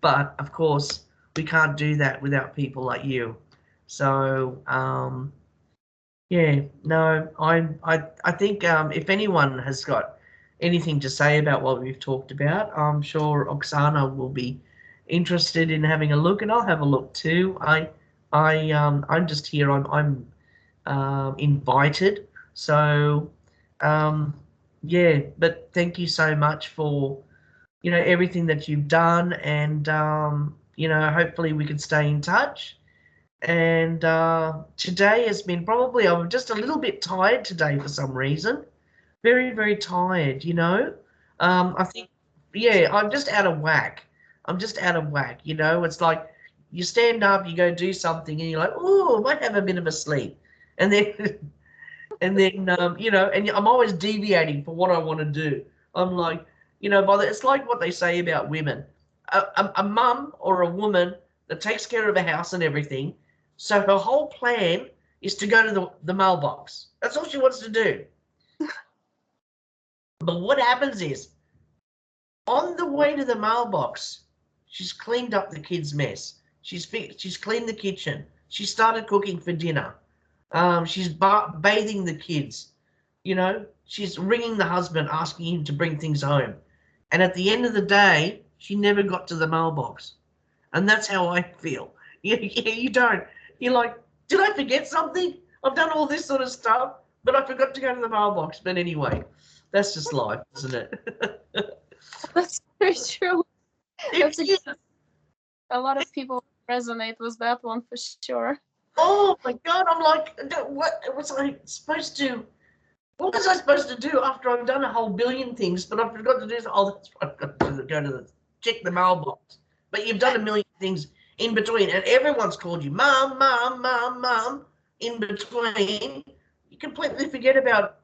But of course, we can't do that without people like you. So yeah, no, I think if anyone has got anything to say about what we've talked about, I'm sure Oksana will be interested in having a look, and I'll have a look too. I'm just here. I'm invited. So um, yeah, but thank you so much for everything that you've done, and hopefully we can stay in touch. And today has been, probably, I'm just a little bit tired today for some reason. very, very tired, you know. I think, yeah, I'm just out of whack. I'm just out of whack, you know. It's like you stand up, you go do something, and you're like, oh, I might have a bit of a sleep. And then, and then, you know, and I'm always deviating for what I want to do. I'm like, you know, it's like what they say about women. A mum or a woman that takes care of a house and everything, so her whole plan is to go to the mailbox. That's all she wants to do. But what happens is, on the way to the mailbox, she's cleaned up the kids' mess. She's cleaned the kitchen. She started cooking for dinner. She's bathing the kids. You know, she's ringing the husband, asking him to bring things home. And at the end of the day, she never got to the mailbox. And that's how I feel. You don't. You're like, did I forget something? I've done all this sort of stuff, but I forgot to go to the mailbox. But anyway, that's just life, isn't it? That's very true. It That's is. a lot of people resonate with that one for sure. Oh my God, I'm like, what was I supposed to? What was I supposed to do after I've done a whole billion things? But I forgot to do. Oh, that's right, I've got to go to check the mailbox. But you've done a million things in between, and everyone's called you mum, mum, mum, mum. In between, you completely forget about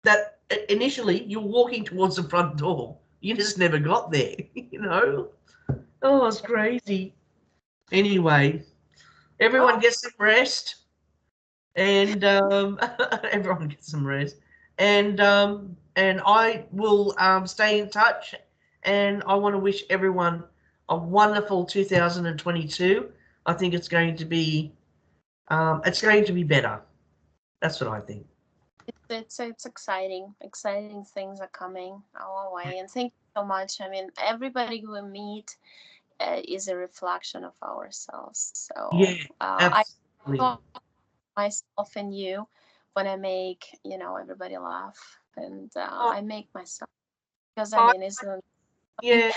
that. Initially, you're walking towards the front door. You just never got there. You know. Oh, it's crazy. Anyway, everyone gets some rest. And everyone gets some rest. And I will stay in touch. And I want to wish everyone a wonderful 2022. I think it's going to be better. That's what I think. It's exciting. Exciting things are coming our way, and thank you so much. I mean, everybody we meet is a reflection of ourselves. So Yeah, I absolutely. saw myself in you when I make everybody laugh, and Oh, I make myself because I I, mean, isn't yeah,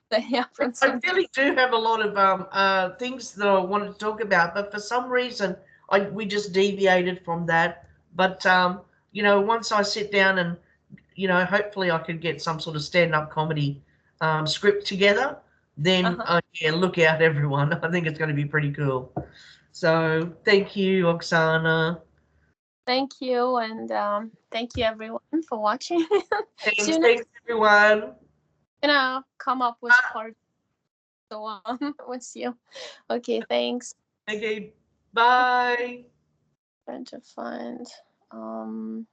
that happens? I really do have a lot of things that I wanted to talk about, but for some reason, we just deviated from that. But you know, once I sit down and hopefully I could get some sort of stand-up comedy script together, then Uh-huh. yeah, look out, everyone. I think it's going to be pretty cool. So thank you, Oksana. Thank you, and thank you everyone for watching. Thanks, Soon I'm thanks, everyone. gonna come up with part so on with you. Okay, thanks. Okay, bye. Trying to find um